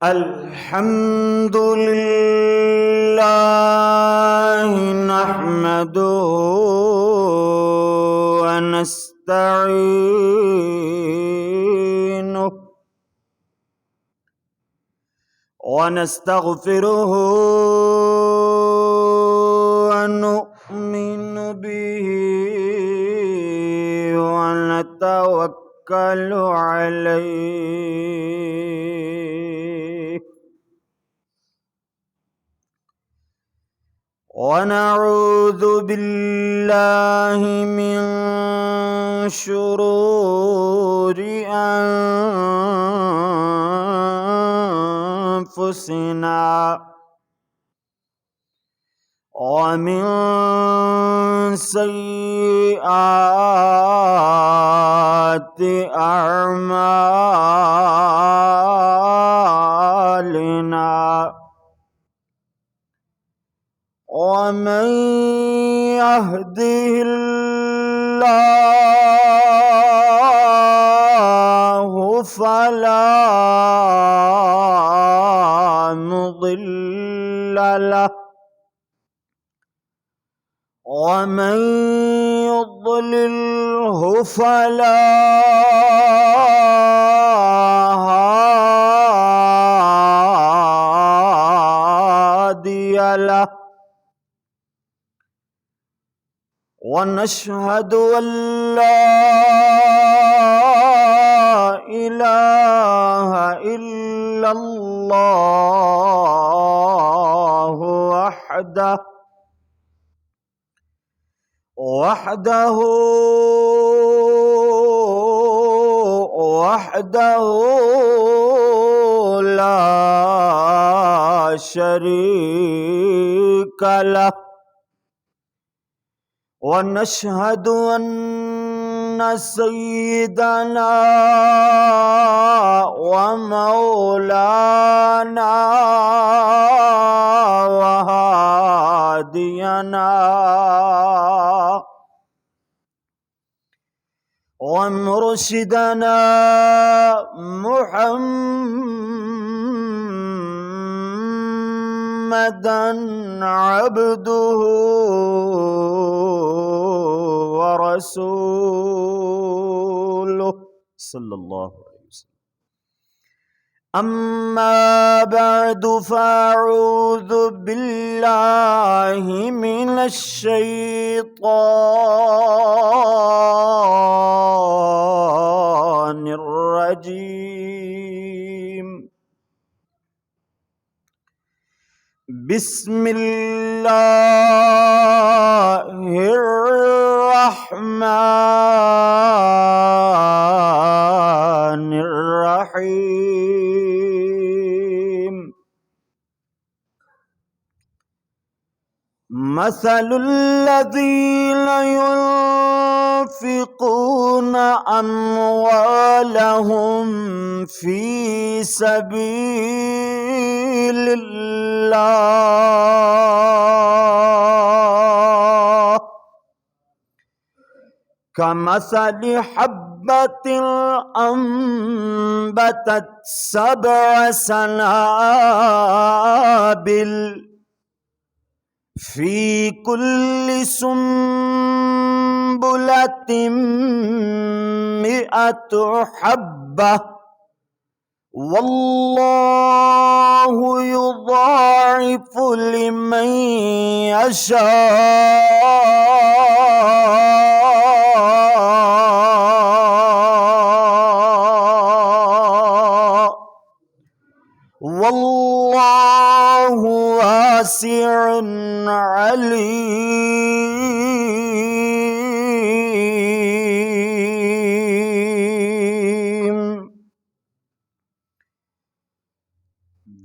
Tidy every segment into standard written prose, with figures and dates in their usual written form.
الحمد لله نحمده ونستعينه ونستغفره ونؤمن به ونتوكل عليه ونعوذ بالله من شرور أنفسنا ومن سيئات أعمالنا ومن يهده الله فلا مضل له ومن يضلله فلا هادي له ونشهد أن لا إله إلا الله وحده لا شريك له ونشهد أن سيدنا ومولانا وهادينا ومرشدنا محمدا عبده ورسوله صلى الله عليه وسلم. أما بعد فأعوذ بالله من الشيطان الرجيم. بسم الله الرحمن الرحيم. مثل الذين ينفقون أموالهم في سبيل الله كمثل حبة أنبتت 7 سنابل في كل سنبلة 100 حبة والله يضاعف لمن يشاء والله واسع عليم.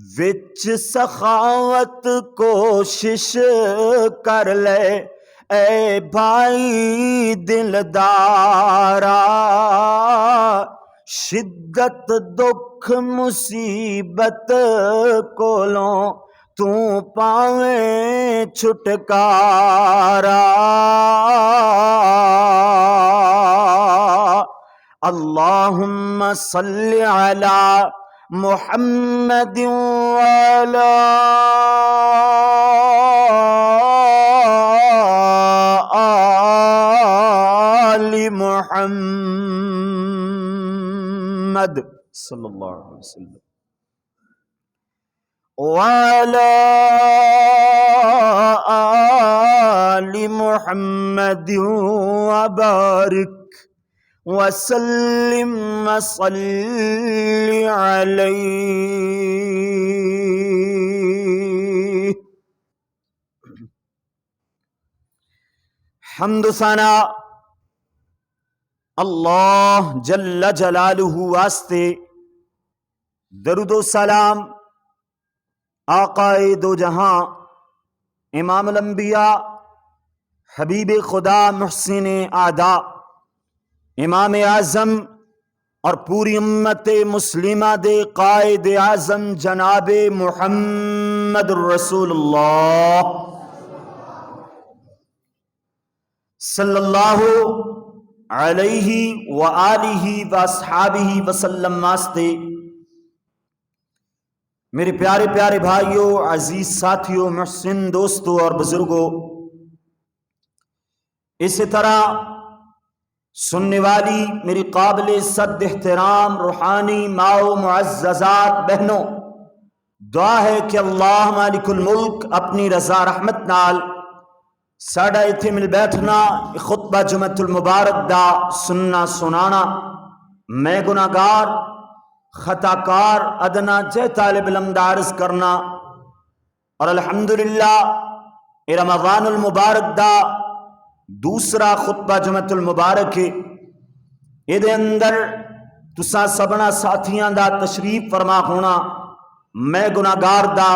وچ سخاوت کوشش کر لے اے بھائی دلدارا، شدت دکھ مصیبت کولوں تو پاویں چھٹکارا۔ اللہم صلی علی محمد وعلی آل محمد صلی اللہ علیہ وسلم وعلی آل محمد وبارک وسلم وصلی علیہ۔ حمد و ثنا اللہ جل جلالہ واسطے، درود و سلام آقائے دو جہاں، امام الانبیاء، حبیب خدا، محسن اعداء، امام اعظم اور پوری امت مسلمہ دے قائد اعظم جناب محمد رسول اللہ صلی اللہ علیہ وآلہ واصحابہ وسلم واسطے۔ میرے پیارے پیارے بھائیوں، عزیز ساتھیوں، محسن دوستوں اور بزرگوں، اسی طرح سننے والی میری قابل صد احترام روحانی ماؤ معززات بہنوں، دعا ہے کہ اللہ مالک الملک اپنی رضا رحمت نال ساڈا اتھے مل بیٹھنا خطبہ جمعۃ المبارک دا سننا سنانا، میں گناہگار خطا کار ادنا جے طالب علم دا عرض کرنا، اور الحمدللہ رمضان المبارک دا دوسرا خطبہ جمعۃ المبارک ہے۔ یہ اندر تساں سبنا ساتھیاں دا تشریف فرما ہونا، میں گناہگار دا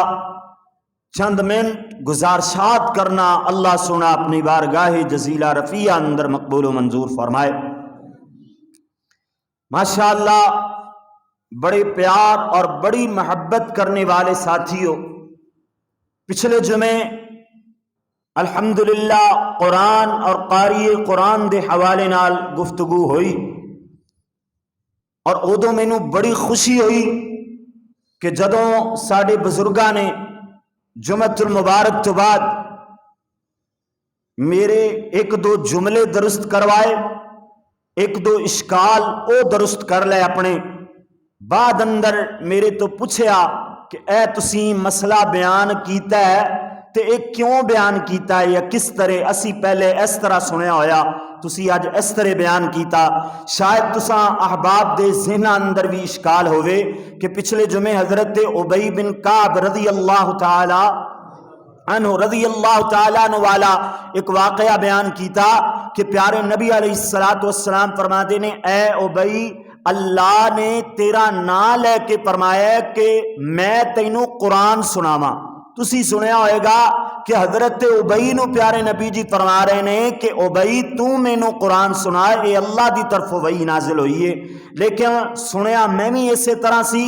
چند منٹ گزارشات کرنا، اللہ سونا اپنی بارگاہ جزیلہ رفیع اندر مقبول و منظور فرمائے۔ ماشاءاللہ بڑے پیار اور بڑی محبت کرنے والے ساتھیوں، پچھلے جمعے الحمدللہ قرآن اور قاری قرآن دے حوالے نال گفتگو ہوئی، اور ادو مینوں بڑی خوشی ہوئی کہ جدوں ساڈے بزرگاں نے جمعۃ المبارک تو بعد میرے ایک دو جملے درست کروائے، ایک دو اشکال او درست کر لے اپنے بعد اندر میرے تو پوچھیا کہ اے تسی مسئلہ بیان کیتا ہے تے ایک کیوں بیان کیتا ہے، یا کس طرح اسی پہلے اس طرح سنیا ہویا تسی اج اس طرح بیان کیتا۔ شاید تساں احباب دے ذہن اندر بھی اشکال ہوئے کہ پچھلے جمعے حضرت ابی بن کعب رضی اللہ تعالی عنہ والا ایک واقعہ بیان کیتا کہ پیارے نبی علیہ السلام فرماتے نے، اے ابی اللہ نے تیرا نام لے کے فرمایا کہ میں تینوں قرآن سناواں۔ تسی سنیا ہوئے گا کہ حضرت ابی نو پیارے نبی جی فرما رہے ہیں کہ ابی تو مینوں قرآن سنا، اے اللہ دی طرف وحی نازل ہوئی ہے۔ لیکن سنیا میں بھی اسی طرح سی،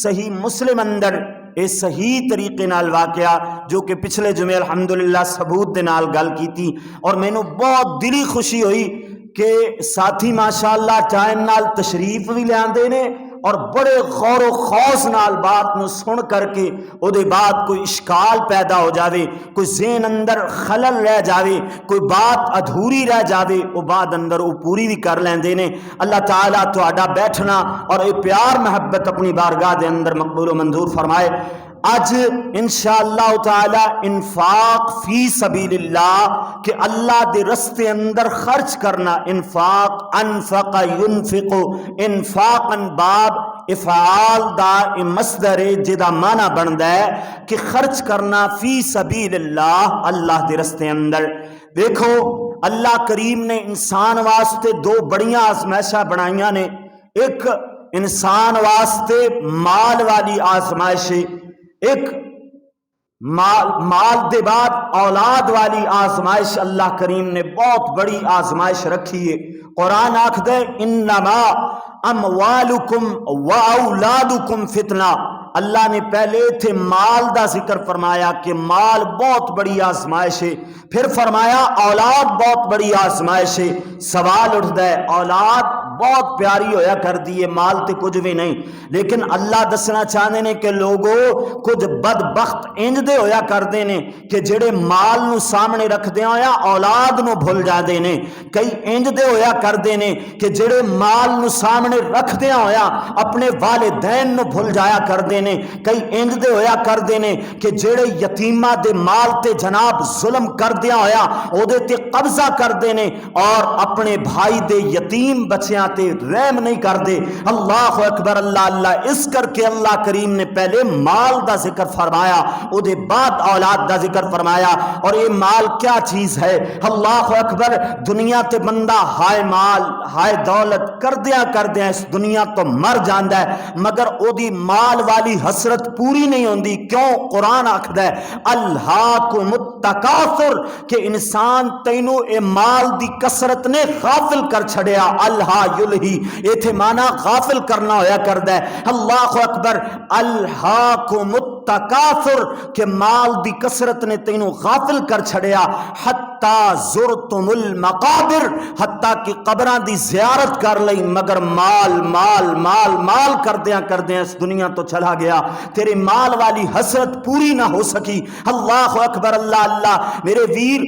صحیح مسلم اندر اے صحیح طریقے نال واقعہ جو کہ پچھلے جمعے الحمدللہ ثبوت دے نال گل کی تھی، اور مینوں بہت دلی خوشی ہوئی کہ ساتھی ماشاءاللہ ٹائم نال تشریف بھی لے آندے نے، اور بڑے غور و خوض نال بات نو سن کر کے او دے بعد کوئی اشکال پیدا ہو جاوے، کوئی ذہن اندر خلل رہ جاوے، کوئی بات ادھوری رہ جاوے، او بعد اندر او پوری بھی کر لیندے نے۔ اللہ تعالیٰ تہاڈا بیٹھنا اور اے پیار محبت اپنی بارگاہ دے اندر مقبول و منظور فرمائے۔ اج انشاءاللہ تعالی انفاق فی سبیل اللہ کہ اللہ دے رستے اندر خرچ کرنا، انفاق انفق ینفق، انفاقا باب افعال دا مصدر جدا معنی بندا ہے کہ خرچ کرنا فی سبیل اللہ، اللہ دے رستے اندر۔ دیکھو اللہ کریم نے انسان واسطے دو بڑیاں آزمائشاں بنائیاں نے، ایک انسان واسطے مال والی آزمائش، ایک مال دے بعد اولاد والی آزمائش اللہ کریم نے بہت بڑی آزمائش رکھی ہے۔ قرآن آکھدے انما اموالکم و اولادکم فتنہ، اللہ نے پہلے تھے مال دا ذکر فرمایا کہ مال بہت بڑی آزمائش ہے، پھر فرمایا اولاد بہت بڑی آزمائش ہے۔ سوال اٹھتا ہے اولاد بہت پیاری ہویا کر دی ہے، مال تے کچھ بھی نہیں، لیکن اللہ دسنا چاہتے ہیں کہ لوگوں کچھ بدبخت انج دے ہویا کر دے نے کہ جڑے مال نو سامنے رکھ دیا ہویا اولاد نو بھول جا دے نے، کئی انج دے ہویا کر دے نے کہ جڑے مال نو سامنے رکھ دیا ہویا اپنے والدین نو بھول جایا کر دے نے، کئی انج دے ہویا کر دے نے کہ جڑے یتیمہ دے مال تے جناب ظلم کر دیا ہویا او دے تے قبضہ کر دے نے اور اپنے بھائی دے یتیم بچیاں تے رحم نہیں کر دے۔ اللہ اکبر، اللہ اللہ، اس کر کے اللہ کریم نے پہلے مال دا ذکر فرمایا، او دے بعد اولاد دا ذکر فرمایا۔ اور یہ مال کیا چیز ہے؟ اللہ اکبر، دنیا تے بندہ ہائے مال ہائے دولت کردیا اس دنیا تو مر جاندا ہے، مگر او دی مال والی حسرت پوری نہیں ہوندی۔ کیوں؟ قرآن آکھدا ہے الہاکم التکاثر، کہ انسان تینوں اے مال دی کثرت نے غافل کر چھڑیا۔ الہا یلہی، ایتھے مانا غافل کرنا ہویا کردا ہے۔ اللہ اکبر، الہاکم التکاثر، کہ مال دی کثرت نے تینوں غافل کر چھڑیا۔ حتی زرتم المقابر، حتی کہ قبراں دی زیارت کر لئی، مگر مال مال مال مال کردیاں اس دنیا تو چلا گیا، تیرے مال والی حسرت پوری نہ ہو سکی۔ اللہ اکبر، اللہ اللہ، میرے ویر،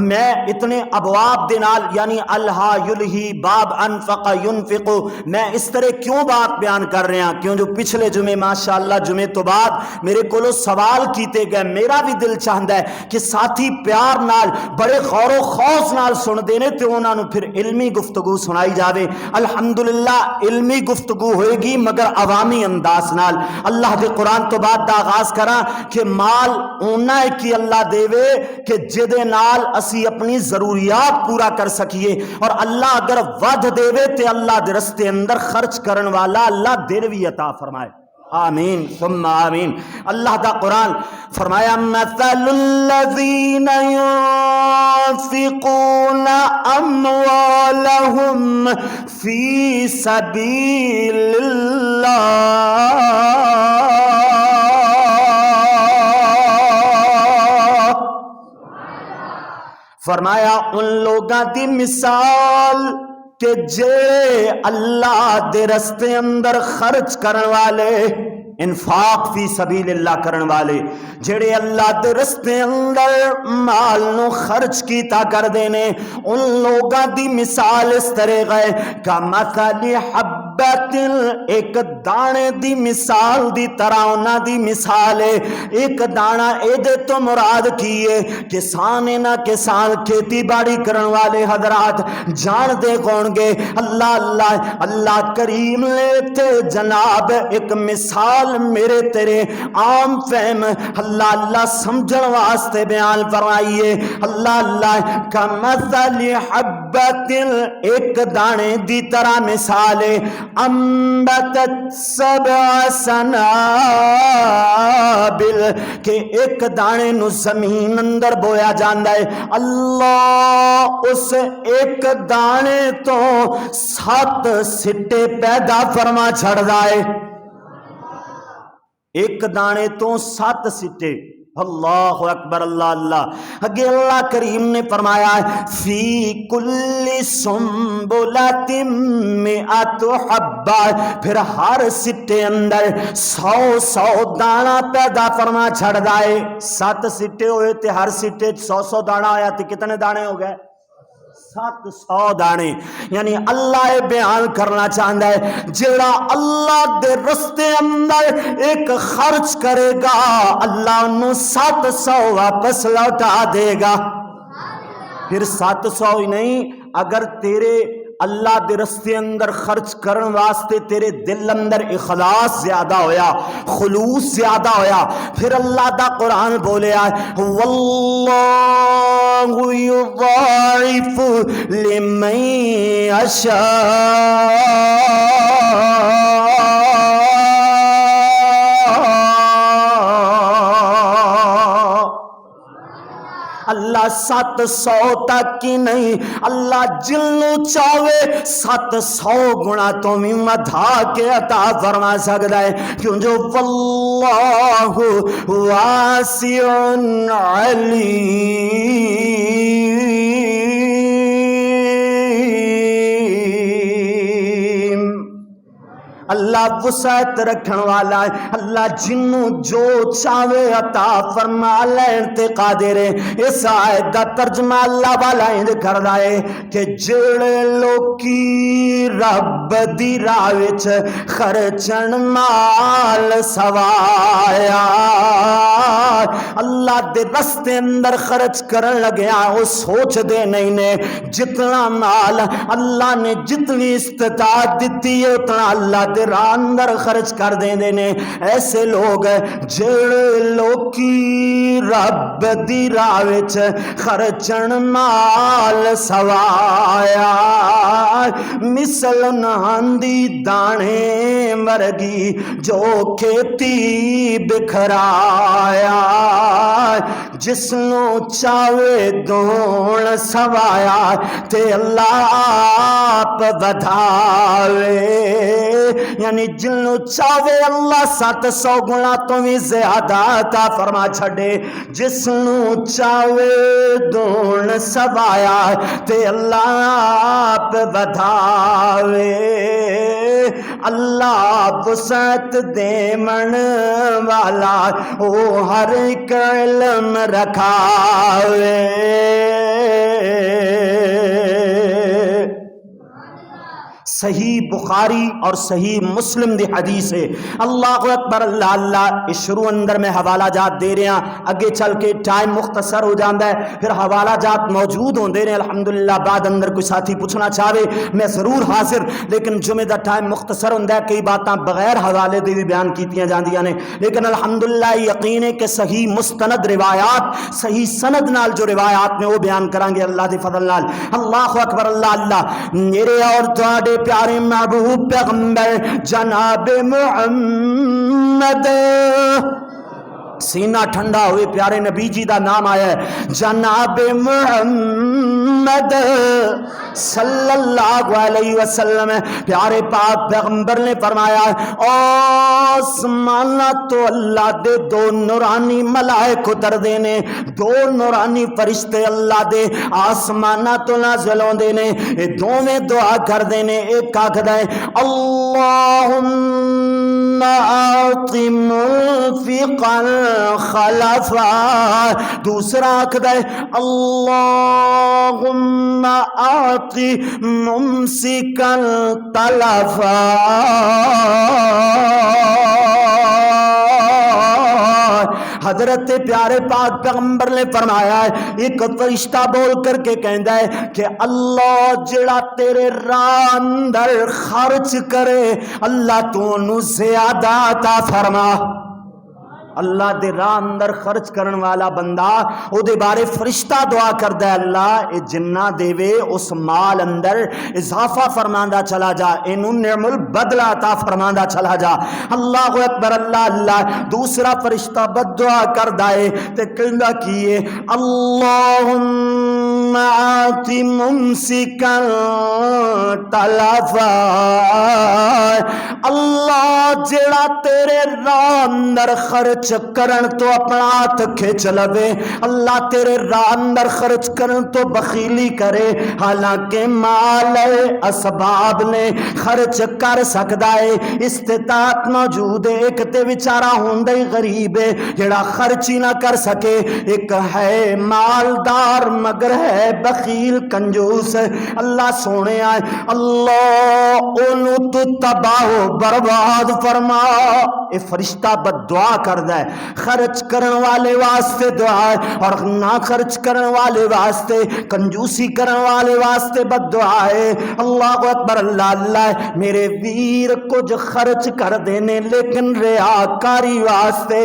میں اتنے ابواب دے نال یعنی الہا یلہی باب انفق ینفق، میں اس طرح کیوں بات بیان کر رہے ہیں؟ کیوں جو پچھلے جمعے ماشاءاللہ جمعے تو بعد میرے کولو سوال کیتے گئے، میرا بھی دل چاہتا ہے کہ ساتھی پیار نال بڑے غور و خوض نال سن دینے تے انہاں نو پھر علمی گفتگو سنائی جاوے۔ الحمدللہ علمی گفتگو ہوئے گی مگر عوامی انداز نال۔ اللہ دے قرآن تو بعد دا آغاز کراں کہ مال اونا ہے کہ اللہ دے وے کہ جدے نال اسی اپنی ضروریات پورا کر سکیے، اور اللہ اگر ود دے وے تے اللہ دے رستے اندر خرچ کرن والا اللہ دل بھی عطا فرمائے۔ آمین ثم آمین۔ اللہ دا قرآن فرمایا مثل الذین ينفقون اموالهم فی سبیل اللہ، فرمایا ان لوگاں دی مثال کہ جے اللہ دے رستے اندر خرچ کرن والے، انفاق فی سبیل اللہ کرن والے، جڑے اللہ دے رستے اندر مال نو خرچ کیتا کر دینے، ان لوگاں دی مثال اس طرح گئے کا مثل حبت، ایک دانے دی مثال دی طرح انہاں دی مثال ہے۔ ایک دانا اے دے تو مراد کیے کسان نہ کسان کھیتی باڑی کرن والے حضرات جان دے کون گے؟ اللہ اللہ اللہ کریم نے تے جناب ایک مثال میرے تیرے عام فہم اللہ اللہ سمجھن واسطے بیان فرمائیے۔ اللہ اللہ کا مثل حبت، ایک دانے دی طرح مثال ہے، انبتت سبع سنابل، کہ ایک دانے نو زمین اندر بویا جاندا ہے، اللہ اس ایک دانے تو 7 سٹے پیدا فرما چھڑدا ہے۔ ایک دانے تو 7 سٹے، اللہ اکبر، اللہ اللہ۔ اگے اللہ کریم نے فرمایا فی کل سنبلۃ مئۃ حبہ، پھر ہر سٹے اندر 100 دانا پیدا فرما چھڑدا ہے۔ 7 سٹے ہوئے تے ہر سٹے 100 دانا آیا تے کتنے دانے ہو گئے؟ 700 دانے۔ یعنی اللہ بیان کرنا چاہتا ہے جیڑا اللہ دے رستے اندر ایک خرچ کرے گا اللہ انہوں 700 واپس لوٹا دے گا۔ پھر 700 ہی نہیں، اگر تیرے اللہ دے رستے اندر خرچ کرن واسطے تیرے دل اندر اخلاص زیادہ ہویا، خلوص زیادہ ہویا، پھر اللہ دا قرآن بولیا واللہ یضاعف لمن یشاء، اللہ 700 تک ہی نہیں، اللہ جنوں چاہے 700 گنا تو بھی مدھا کے عطا فرما سکتا ہے، کیوں جو واللہ واسع علیم۔ اللہ وسعت رکھن والا ہے، اللہ جنوں جو چاہے عطا فرما لین تے قادر ہے۔ اس آیت دا ترجمہ اللہ والا انج کردا ہے کہ جڑے لوکی رب دی راہ وچ خرچن مال سوایا، اللہ دے رستے اندر خرچ کرن لگیا وہ سوچ دے نہیں نے جتنا مال اللہ نے جتنی استطاعت دیتی ہے اتنا اللہ دے راہ اندر خرچ کر دیں نے۔ ایسے لوگ جڑے لوکی رب دی راہ وچ خرچن مال سوایا، مثل نہاندی دانے ورگی جو کھیتی بکھرایا، جس نو چاہے دون سوایا تے اللہ آپ ودھاوے، یعنی جنوں چاہے اللہ 700 گنا تو بھی زیادہ عطا فرما چھڑے، جس نو چاہے دون سوایا تے اللہ آپ ودھاوے، اللہ وسعت دیمن والا او ہر ایک علم رکھاوے۔ صحیح بخاری اور صحیح مسلم دی حدیث ہے، اللہ اکبر اللہ اللہ۔ اس شروع اندر میں حوالہ جات دے رہے ہیں، اگے چل کے ٹائم مختصر ہو جاندہ ہے، پھر حوالہ جات موجود ہوں دے رہے ہیں الحمدللہ۔ بعد اندر کوئی ساتھی پوچھنا چاہے میں ضرور حاضر، لیکن جمعہ دا ٹائم مختصر ہوں ہے، کئی باتاں بغیر حوالے دے بھی بیان کیتیاں جاندیاں نے، لیکن الحمدللہ یقین ہے کہ صحیح مستند روایات صحیح سند نال جو روایات میں وہ بیان کریں گے اللہ دے فضل نال۔ اللہ اکبر اللہ اللہ۔ میرے اور تواڈے پیارے محبوب پیغمبر جناب محمد، سینہ ٹھنڈا ہوئے پیارے نبی جی دا نام آیا ہے، جناب محمد صلی اللہ علیہ وسلم، پیارے پاک پیغمبر نے فرمایا آسمانہ تو اللہ دے دو نورانی ملائک اتر دینے، دو نورانی فرشتے اللہ دے آسمانہ تو نازل ہوں دینے، اے دو میں دعا کر دینے، ایک آکھدا ہے اللہم آتی منفقا خلفا، دوسرا آکھدا ہے اللہم آتی ممسکا تلفا۔ حضرت پیارے پاک پیغمبر نے فرمایا ہے، ایک فرشتہ بول کر کے کہندا ہے کہ اللہ جڑا تیرے راہ اندر خرچ کرے اللہ تو انہوں زیادہ عطا فرما۔ اللہ دے راہ اندر خرچ کرن والا بندہ او دے بارے فرشتہ دعا کردا ہے اللہ اے جنہ دیوے اس مال اندر اضافہ فرماندا چلا جا، اینو نعم البدلہ عطا فرماندا چلا جا۔ اللہ اکبر اللہ اللہ۔ دوسرا فرشتہ بد دعا کردا ہے تے کہندا کیے اللہم آتی ممسکا تلفا، اللہ جڑا تیرے راہ اندر خرچ کرن تو اپنا ہاتھ کھچ لوے، اللہ تیرے راہ اندر خرچ کرن تو بخیلی کرے، حالانکہ مال اسباب نے خرچ کر سکدا ہے، استطاعت موجود ہے، ایک تے بیچارہ ہوندا ہی غریب ہے جڑا خرچ ہی نہ کر سکے، ایک ہے مالدار مگر ہے بخیل کنجوس، اللہ سونے آئے اللہ اونوں تو تباہ و برباد فرما۔ اے فرشتہ بد دعا کردا ہے، خرچ کرن والے واسطے دعا ہے اور نہ خرچ کرن والے واسطے کنجوسی کرن والے واسطے بد دعا ہے۔ اللہ اکبر اللہ اللہ۔ میرے ویر کچھ خرچ کر دینے لیکن ریاکاری واسطے،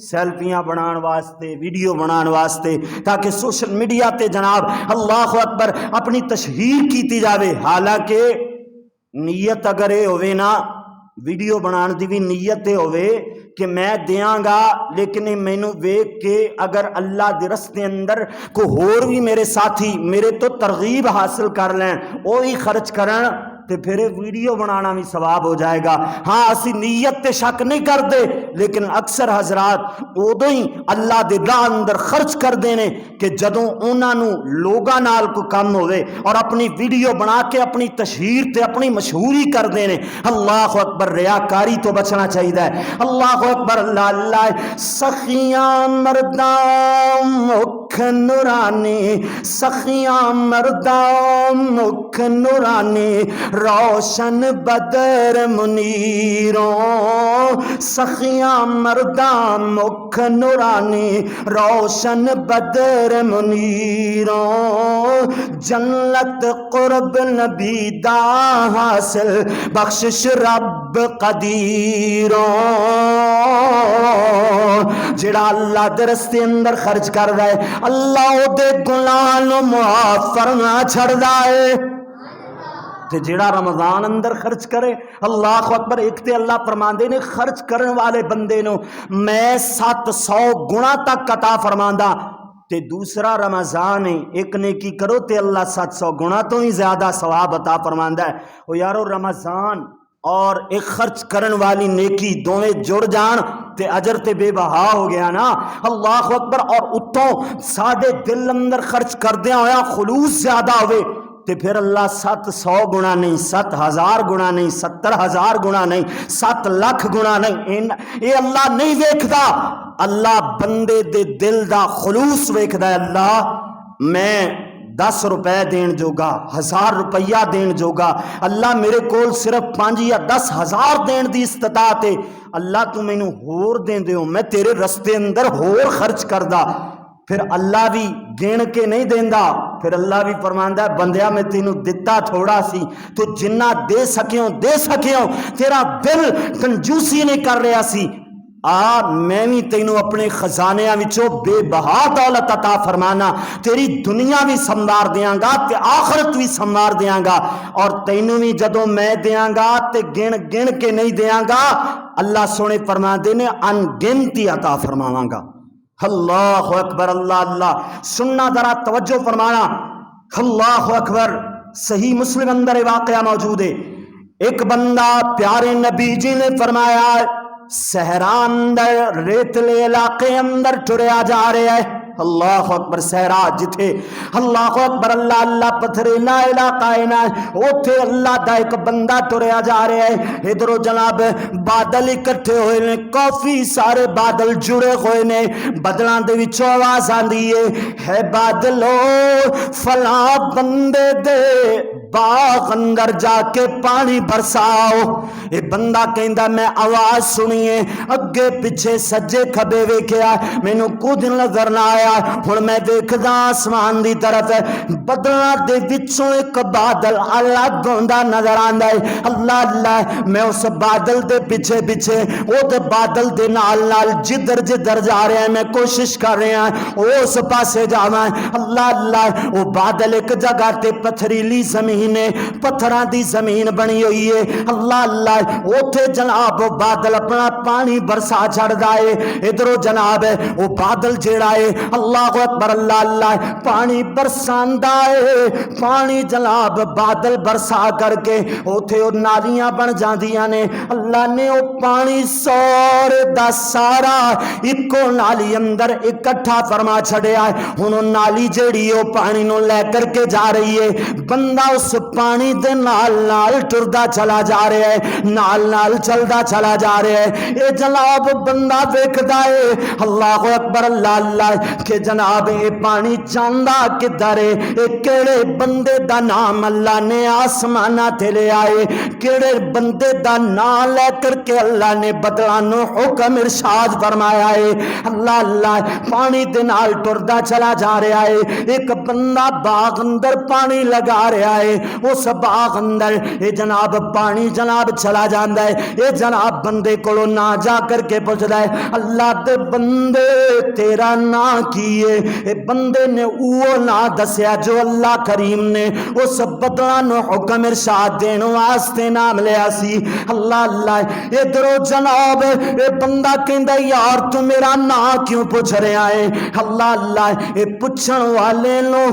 سیلفیاں بنان واسطے، ویڈیو بنان واسطے، تاکہ سوشل میڈیا تے جناب اللہ اکبر اپنی تشہیر کیتی جاوے، حالانکہ نیت اگر اے ہوئے نا ویڈیو بنان دی بھی نیت ہوئے کہ میں دیاں گا، لیکن مینوں ویکھ کے اگر اللہ دے رستے اندر کو ہور بھی میرے ساتھی میرے تو ترغیب حاصل کر لین، وہی خرچ کرن، تے پھر ویڈیو بنانا بھی ثواب ہو جائے گا۔ ہاں اسی نیت تے شک نہیں کر دے، لیکن اکثر حضرات ادو ہی اللہ دے راہ اندر خرچ کر دینے کہ جدوں انہاں نو لوگاں نال کو کم ہوئے اور اپنی ویڈیو بنا کے اپنی تشہیر تے اپنی مشہوری کر دینے۔ اللہ اکبر، ریاکاری تو بچنا چاہیے۔ اللہ اکبر، اللہ اللہ۔ سخیاں مرداں مکھ نورانی، سخیاں مرداں مکھ نورانی، روشن بدر منیروں، سخیاں مرداں مکھ نورانی، روشن بدر منیروں، جنت قرب نبی دا حاصل، بخشش رب قدیروں۔ جڑا اللہ دے رستے اندر خرچ کر رہا ہے، اللہ او دے گناہ نو معاف فرما چھڑدا ہے۔ تے جڑا رمضان اندر خرچ کرے، اللہ اکبر، ایک تے اللہ فرماندے نے خرچ کرن والے بندے نو میں 700 گنا تک عطا فرماندا، تے دوسرا رمضان ہے، ایک نیکی کرو تے اللہ 700 گنا تو ہی زیادہ ثواب عطا فرماندا ہے۔ او یارو رمضان اور ایک خرچ کرن والی نیکی دونیں جڑ جان تے اجر تے بے بہا ہو گیا نا۔ اللہ اکبر، اور اتوں ساڈے دل اندر خرچ کردیاں ہویا خلوص زیادہ ہوئے تے پھر اللہ 700 گنا نہیں، 7000 گنا نہیں، 70000 گنا نہیں، 7 لاکھ گنا نہیں، اے اللہ نہیں ویکھدا۔ اللہ بندے دے دل دا خلوص ویکھدا ہے۔ اللہ میں 10 روپے دین جوگا، 1000 روپیہ دین جوگا، اللہ میرے کول صرف 5 یا 10 ہزار دین دی استطاعت ہے، اللہ تو مینوں ہور دین دیو، میں تیرے رستے اندر ہور خرچ کردا۔ پھر اللہ بھی گن کے نہیں دیندا، پھر اللہ بھی فرماندا ہے بندیا میں تینوں دتا تھوڑا سی، تو جنہ دے سکیوں دے سکیوں، تیرا دل کنجوسی نہیں کر رہا سی، میں بھی تینوں اپنے خزانیاں وچوں بے بہا دولت عطا فرمانا، تیری دنیا بھی سنوار دیاں گا تے آخرت بھی سنوار دیاں گا، اور تینوں بھی جدوں میں دیاں گا تے گن گن کے نہیں دیاں گا، اللہ سونے فرما دینے ان گنتی عطا فرماواں گا۔ اللہ اکبر، اللہ اللہ۔ سننا ذرا توجہ فرمانا، اللہ اکبر۔ صحیح مسلم اندر واقعہ موجود ہے، ایک بندہ پیارے نبی جی نے فرمایا صحرا اندر ریتلے علاقے اندر ٹریا جا رہا ہے، اللہ اکبر، صحرا جتھے اللہ اکبر اللہ اللہ پتھریلا علاقہ ہے نا، اوتھے اللہ دا ایک بندہ ٹریا جا رہا ہے، ادھروں جناب بادل اکٹھے ہوئے نے، کافی سارے بادل جڑے ہوئے نے، بدلاں دے وچوں آواز آندی ہے بادلو فلاں بندے دے باغ اندر جا کے پانی برساؤ۔ اے بندہ کہندا میں آواز سنیے، اگے پیچھے سجے کھبے ویکھیا، مینوں کچھ نظر نہ آیا، ہن میں دیکھدا آسمان دی طرف بدلاں دے وچوں ایک بادل الگ ہوندا نظر آندا ہے، اللہ اللہ، میں اس بادل دے پیچھے پیچھے او دے بادل دے نال نال جدھر جدھر جا رہا ہے میں کوشش کر رہا ہوں اس پاسے جاواں، اللہ اللہ، او بادل ایک جگہ تے پتھریلی زمین نے، پتھراں دی زمین بنی ہوئی ہے، اللہ اللہ، اوتھے جناب بادل اپنا پانی برسا چھڑدا ہے، ادھروں جناب وہ بادل جیڑا ہے اللہ اکبر اللہ اللہ پانی برساندا ہے، پانی جناب بادل برسا کر کے اوتھے او نالیاں بن جاندیاں نے، اللہ نے او پانی سارے دا سارا اکو نالی اندر اکٹھا فرما چھڑیا ہے، ہن او نالی جیڑی او پانی نو لے کر کے جا رہی ہے، بندہ اس پانی دے نال نال ٹردا چلا جا رہا ہے، نال نال چلدا چلا جا رہا ہے، اے جناب بندہ ویکھدا ہے اللہ اکبر اللہ اللہ کہ جناب اے پانی جاندا کدھر ہے، اے کیڑے بندے دا نام اللہ نے آسماناں تے لے آئے، کیڑے بندے دا نام لے کر کے اللہ نے بدلاں نو حکم ارشاد فرمایا ہے، اللہ اللہ پانی دے نال ٹردا چلا جا رہا ہے، ایک بندہ باغ اندر پانی لگا رہا ہے، اس باغ اندر اے جناب پانی جناب چلا جاندا ہے، اے جناب بندے کولوں نہ جا کر کے پوچھدا ہے اللہ دے بندے تیرا نام کی ہے؟ اے بندے نے وہ نہ دسیا جو اللہ کریم نے اس بدلہ نو حکم ارشاد دین واسطے نام لیا سی۔ اللہ اللہ ادھرو جناب اے بندہ کہندا یار تو میرا نام کیوں پوچھ رہا ہے؟ اللہ اللہ اے پوچھن والے نو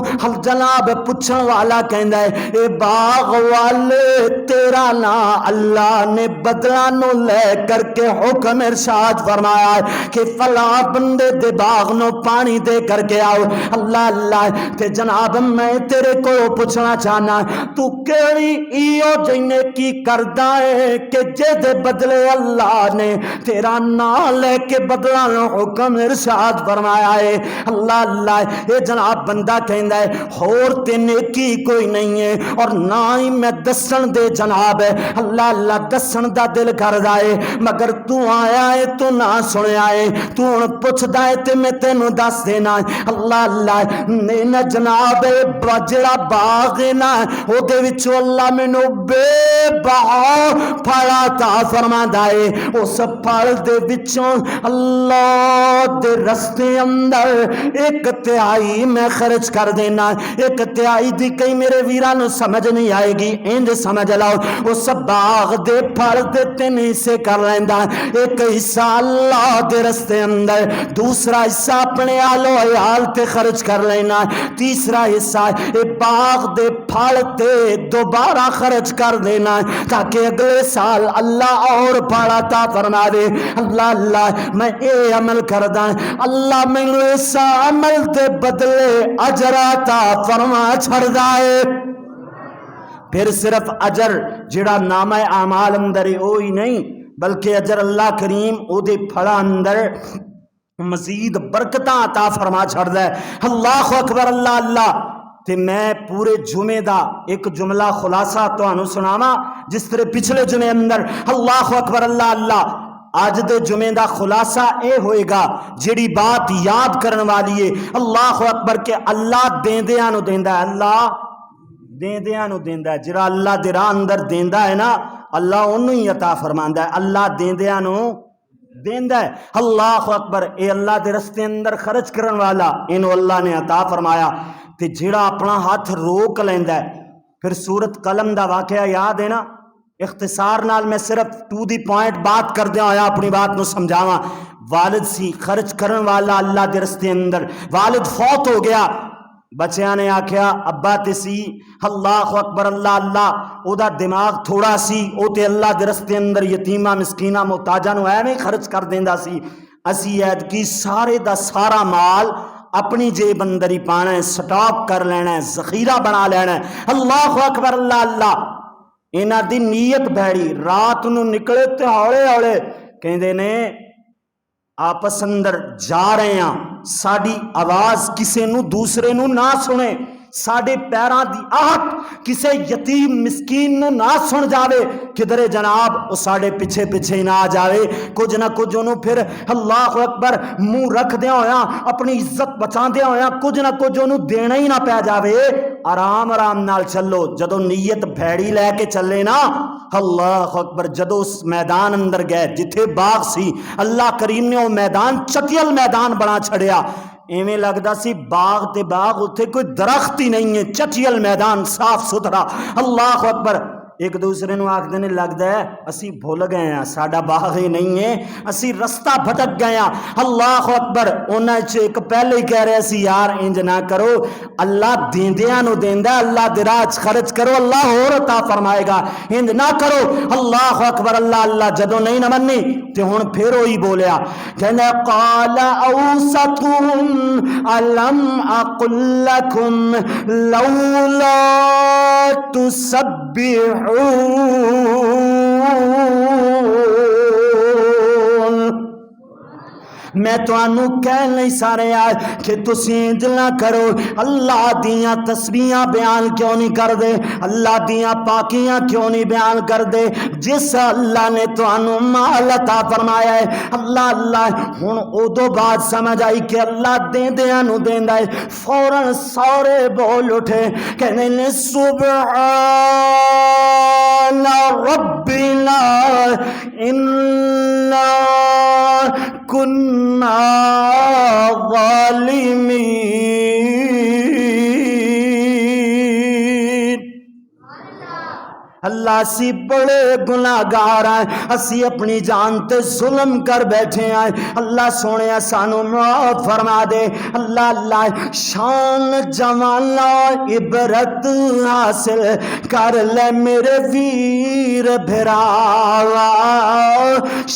جناب پوچھن والا کہندا ہے اے باغ والے تیرا نام اللہ نے بدلہ نو لے کر کے حکم ارشاد فرمایا ہے کہ فلاں بندے دے باغ نو پانی دے کر کے آؤ۔ اللہ اللہ تے جناب میں تیرے کو پوچھنا چاہنا تو کیڑی ایو جینے کی کردہ ہے کہ جے دے بدلے اللہ نے تیرا نام لے کے بدلہ نو حکم ارشاد فرمایا ہے؟ اللہ اللہ اے جناب بندہ کہندا ہے اور تے نیکی کوئی نہیں ہے اور نہ ہی میں دسن دے جناب ہے۔ اللہ اللہ دسن دا دل کردا ہے مگر تو آیا ہے تو نہ سنیا ہے، تو ہن پوچھدا ہے تے میں تینوں دس دینا ہے۔ اللہ اللہ نے جناب جڑا باغ ہے نا او دے وچوں اللہ مینوں بے بہا پھل عطا فرماندا ہے، اس پھل دے وچوں اللہ دے رستے اندر 1/3 میں خرچ کر دینا۔ 1/3 دی کئی میرے ویراں نوں سمجھ نہیں آئے گی، انج سمجھ لاؤ اس باغ دے پھل دے 3 حصے کر لیندا، 1 حصہ اللہ دے رستے اندر، دوسرا حصہ اپنے آل و عیال تے خرچ کر لینا، تیسرا حصہ اے باغ دے پھل تے دوبارہ خرچ کر دینا تاکہ اگلے سال اللہ اور پھل عطا فرما دے۔ اللہ اللہ میں اے عمل کردا اللہ مینوں اس عمل دے بدلے اجر عطا فرما چھڑدا ہے۔ پھر صرف اجر جڑا نامہ اعمال اندر ہوئی نہیں بلکہ اجر اللہ کریم او دے پھڑا اندر مزید برکتاں عطا فرما چھڑدا ہے۔ اللہ اکبر اللہ اللہ تے میں پورے جمعے دا ایک جملہ خلاصہ تانوں سناواں جس طرح پچھلے جمعے اندر اللہ اکبر اللہ اللہ آج دے جمعے دا خلاصہ اے ہوئے گا جڑی بات یاد کرن والی ہے اللہ اکبر کہ اللہ دیندیاں نو دیندا ہے، اللہ دیندیاں نو دیندا ہے، جڑا اللہ دے راہ اندر دیندا ہے نا اللہ اونوں ہی عطا فرماندا ہے، اللہ دیندیاں نو دیندا ہے۔ اللہ اکبر اے اللہ دے رستے اندر خرچ کرن والا اینو اللہ نے عطا فرمایا تے جڑا اپنا ہاتھ روک لیندا ہے۔ پھر سورت قلم دا واقعہ یاد ہے نا، اختصار نال میں صرف ٹو دی پوائنٹ بات کردیا ہویا اپنی بات نو سمجھاواں۔ والد سی خرچ کرن والا اللہ دے رستے اندر، والد فوت ہو گیا، بچیاں نے آکھیا ابا تے سی اللہ اکبر اللہ اللہ او دا دماغ تھوڑا سی او تے اللہ دے رستے اندر یتیماں مسکیناں محتاجاں نو ایویں خرچ کر دیندا سی، اسی عید کی سارے دا سارا مال اپنی جیب اندر ہی پانا ہے، سٹاک کر لینا ہے، ذخیرہ بنا لینا ہے۔ اللہ اکبر اللہ اللہ انہاں دی نیت بھیڑی، رات نو نکلے تے ہولے ہولے کہندے نے آپس اندر جا رہے ہیں، ساڑی آواز کسے نو دوسرے نو نہ سنے، ساڑے پیراں دی آہٹ کسے یتیم مسکین نو نہ سن جاوے، کدھرے جناب او ساڑے پیچھے پیچھے نہ جاوے، کچھ نہ کچھ انہوں پھر اللہ اکبر منہ رکھ دیا ہویا، اپنی عزت بچان دیا ہویا، کچھ نہ کچھ انہوں دینا ہی نہ پہ جاوے۔ آرام آرام نال چلو، جدو نیت بھیڑی لے کے چلے نا اللہ اکبر، جدو اس میدان اندر گئے جتھے باغ سی اللہ کریم نے وہ میدان چٹیل میدان بنا چھڑیا، ایویں لگدا سی باغ تے باغ اتھے کوئی درخت ہی نہیں ہے، چٹیل میدان صاف ستھرا۔ اللہ اکبر ایک دوسرے نو آکھدے نے لگدا ہے اسی بھول گئے ہیں، ساڈا باغ ہی نہیں ہے، اسی رستہ بھٹک گئے ہیں۔ اللہ اکبر انہاں وچ ایک پہلے ہی کہہ رہے سی یار انج نہ کرو، اللہ دیندیاں نو دیندا، اللہ دے راہ وچ خرچ کرو اللہ اور عطا فرمائے گا، انج نہ کرو۔ اللہ اکبر اللہ اللہ جدوں نہیں نہ مننی تے ہن پھر وہی بولیا، کہندا قال اوسطهم الم اقل لكم لولا تسبحون، میں تانوں کہہ نہیں سارے آئے کہ تسی انج نہ کرو، اللہ دیاں تسبیحاں بیان کیوں نہیں کر دے، اللہ دیاں پاکیاں کیوں نہیں بیان کر دے؟ جس اللہ نے تانوں مال عطا فرمایا ہے، اللہ ہن ادو بعد سمجھ آئی کہ اللہ دیندیاں نو دیندا ہے، فوراً سارے بول اٹھے کہنے نے سبحان ربنا انا كنا ظالمین۔ اللہ اسی بڑے گناہگار ہیں، اسی اپنی جان تے ظلم کر بیٹھے ہیں، اللہ سونے سانو معاف فرما دے۔ اللہ شان جمالا عبرت حاصل کر لے میرے ویر بھراوا،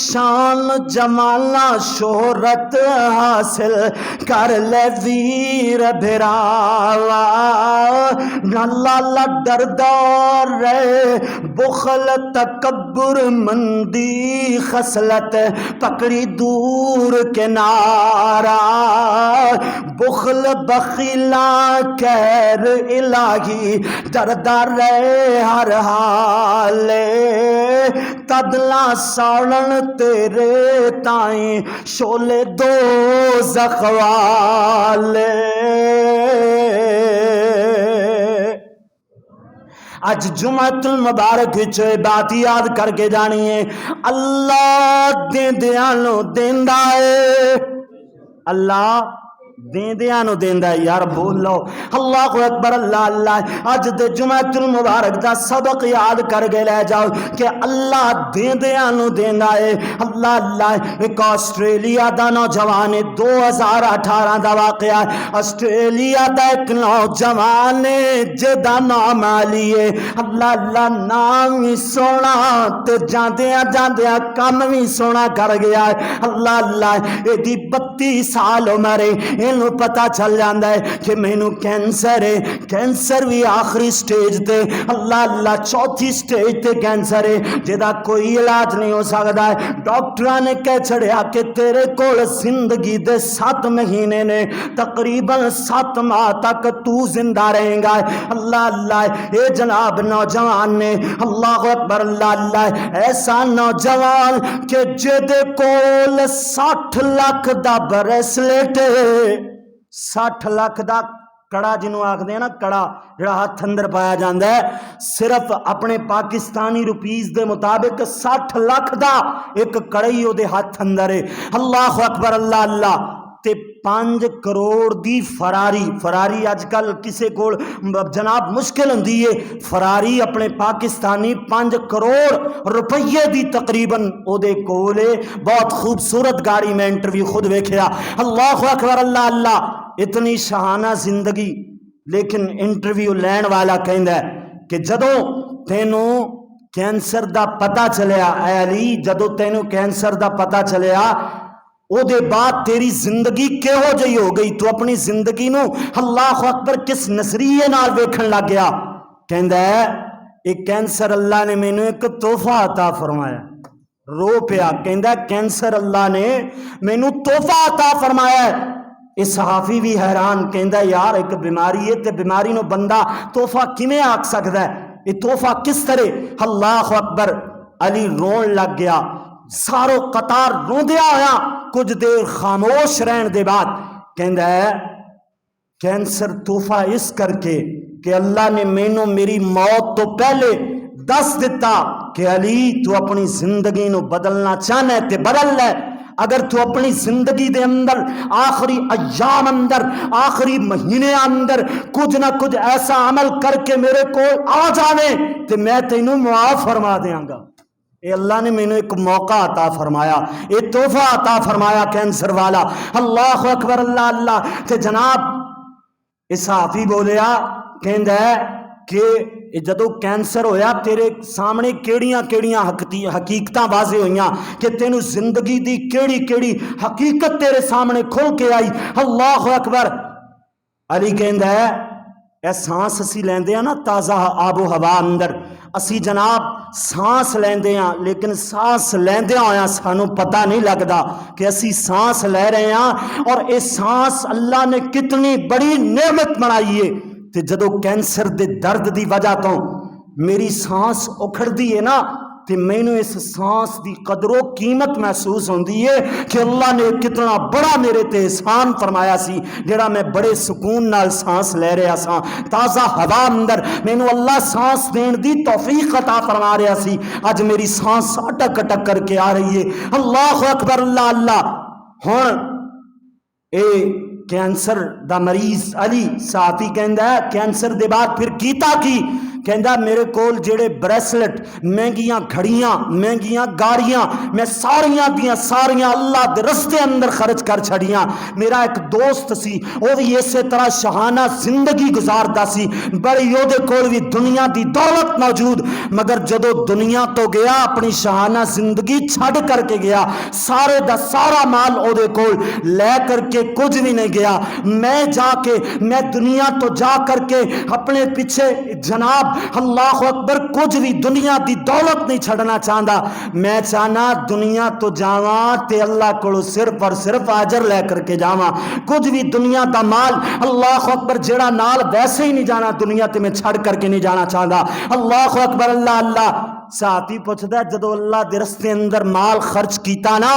شان جمالا شہرت حاصل کر لے ویر بھراوا، اللہ ڈردار رہے، بخل تکبر مندی خصلت پکڑی دور کنارا، بخل بخیلا کہر الہی ڈردا رہے ہر حال، تدلا ساڑن تیرے تائیں شولے دوزخ والے۔ اج جمعۃ المبارک وچ بات یاد کر کے جانی ہے، اللہ دیندیاں نو دیندا ہے، اللہ دیندیاں نو دیندا ہے، یار بول لو اللہ اکبر۔ اللہ اج دے جمعۃ المبارک دا سبق یاد کر کے لے جاؤ کہ اللہ دیندیاں نو دیندا ہے۔ اللہ ایک آسٹریلیا دا نوجوان 2018 دا واقعہ، آسٹریلیا دا ایک نوجوان جدا نام علی ہے، اللہ نام بھی سونا تے جاندیاں جاندیاں کم بھی سونا کر گیا ہے۔ اللہ ایدی 32 سال عمر ہے، اینو پتا چل جاندہ ہے کہ مینو کینسر ہے، کینسر بھی آخری سٹیج تے، اللہ چوتھی سٹیج تے کینسر ہے جدا کوئی علاج نہیں ہو سکتا ہے۔ ڈاکٹرہ نے کہہ چھڑیا کہ تیرے کول زندگی دے 7 مہینے نے، تقریباً 7 ماہ تک تو زندہ رہیں گا۔ اللہ اے جناب نوجوان نے، اللہ اکبر، اللہ ایسا نوجوان کہ جدے کول 60 لاکھ دا بریسلیٹ، 60 لاکھ دا کڑا جنہوں آکھ دے نا، کڑا جڑا ہاتھ اندر پایا جاندہ ہے، صرف اپنے پاکستانی روپیز دے مطابق 60 لاکھ دا ایک کڑائی ہو دے ہاتھ اندر ہے۔ اللہ اکبر، اللہ تے 5 کروڑ دی فراری اج کل کسے کول جناب مشکل ہوندی ہے، فراری اپنے پاکستانی 5 کروڑ روپیے دی تقریباً او دے کولے، بہت خوبصورت گاڑی میں انٹرویو خود ویکھیا۔ اللہ اکبر، اللہ اتنی شہانہ زندگی، لیکن انٹرویو لین والا کہندا ہے کہ جدوں تینوں کینسر دا پتہ چلیا، اے علی جدوں تینوں کینسر دا پتہ چلیا او دے بعد تیری زندگی کہو جئی ہو گئی، تو اپنی زندگی نو اللہ اکبر کس نظریے نال ویکھن لگ گیا؟ کہندا ہے ایک کینسر اللہ نے مینوں ایک تحفہ عطا فرمایا، رو پیا، کہندا ہے کینسر اللہ نے مینوں تحفہ عطا فرمایا ہے۔ اس صحافی بھی حیران، کہندا ہے یار ایک بیماری ہے تے بیماری نو بندہ تحفہ کیویں آکھ سکدا ہے، یہ تحفہ کس طرح؟ اللہ اکبر، علی رون لگ گیا، سارو قطار روندیا ہویا، کچھ دیر خاموش رہن دے بعد کہندا ہے کینسر تحفہ اس کر کے کہ اللہ نے مینوں میری موت تو پہلے دس دیتا کہ علی تو اپنی زندگی نو بدلنا چاہنا ہے تے بدل لے، اگر تو اپنی زندگی دے اندر آخری ایام اندر، آخری مہینے اندر کچھ نہ کچھ ایسا عمل کر کے میرے کو آ جانے تے میں تینوں معاف فرما دیاں گا۔ اے اللہ نے میں نے ایک موقع عطا فرمایا، ایک تحفہ عطا فرمایا کینسر والا۔ اللہ اکبر، اللہ تے جناب اس صحافی بولیا، کہندا ہے کہ جدو کینسر ہویا تیرے سامنے کیڑیاں حقیقتاں واضح ہوئیاں کہ تینوں زندگی دی کیڑی حقیقت تیرے سامنے کھل کے آئی۔ اللہ اکبر، علی کہندا ہے اے سانس اسی لیندے ہیں نا تازہ آب و ہوا اندر، اسی جناب سانس لیندے ہیں، لیکن سانس لیندے ہویا سانو پتہ نہیں لگدا کہ اسی سانس لے رہے ہیں، اور اے سانس اللہ نے کتنی بڑی نعمت بنائی ہے۔ تے جدو کینسر دے درد دی وجہ تو میری سانس اکھڑ دی ہے نا، تے مینو اس سانس دی قدر و قیمت محسوس ہوندی ہے کہ اللہ نے کتنا بڑا میرے تے احسان فرمایا سی، جڑا میں بڑے سکون نال سانس لے رہا سا، تازہ ہوا اندر مینو اللہ سانس دین دی توفیق عطا فرما رہا سی، اج میری سانس اٹک اٹک کر کے آ رہی ہے۔ اللہ اکبر، اللہ اللہ۔ ہن اے کینسر دا مریض علی صحافی کہندا ہے کینسر دے بعد پھر کیتا کی؟ کہندا میرے کول جڑے بریسلٹ، مہنگیاں گھڑیاں، مہنگیاں گاڑیاں، میں ساریاں دیاں ساریاں اللہ دے رستے اندر خرچ کر چھڑیاں۔ میرا ایک دوست سی، وہ بھی اسی طرح شہانہ زندگی گزاردا سی، بڑی او دے کول بھی دنیا دی دولت موجود، مگر جدو دنیا تو گیا اپنی شہانہ زندگی چھڑ کر کے گیا، سارے دا سارا مال او دے کول لے کر کے کچھ بھی نہیں گیا۔ میں دنیا تو جا کر کے اپنے پیچھے جناب اللہ اکبر کچھ بھی دنیا دی دولت نہیں چھڑنا چاہتا، میں چاہنا دنیا تو جاواں تے اللہ کو صرف اور صرف اجر لے کر کے جاواں، کچھ بھی دنیا دا مال اللہ اکبر جڑا نال ویسے ہی نہیں جانا دنیا تے میں چھڑ کر کے نہیں جانا چاہتا۔ اللہ اکبر، اللہ اللہ۔ صحافی پوچھدا ہے جدو اللہ دے رستے اندر مال خرچ کیتا نا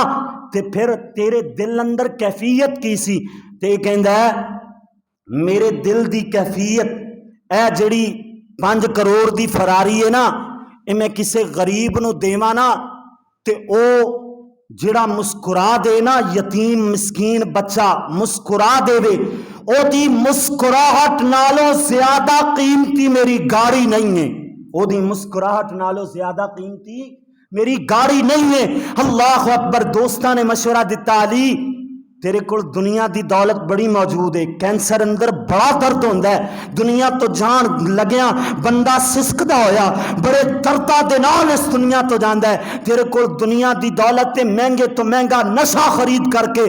تے پھر تیرے دل اندر کیفیت کی سی؟ تے کہندا ہے میرے دل دی کیفیت اے جڑی 5 کروڑ دی فراری ہے نا، اے میں کسے غریب نو دیواں نا تے او جڑا مسکرا دے نا، یتیم مسکین بچہ مسکرا دے وے، او دی مسکراہٹ نالوں زیادہ قیمتی میری گاڑی نہیں ہے، او دی مسکراہٹ نالوں زیادہ قیمتی میری گاڑی نہیں ہے۔ اللہ اکبر۔ دوستاں نے مشورہ دیتا علی تیرے کول دنیا دی دولت بڑی موجود ہے، کینسر اندر بڑا درد ہوندا ہے، دنیا تو جان لگیاں بندہ سسکدا ہویا بڑے درداں دے نال اس دنیا تو جاندا ہے، تیرے کول دنیا دی دولت تے مہنگے تو مہنگا نشہ خرید کر کے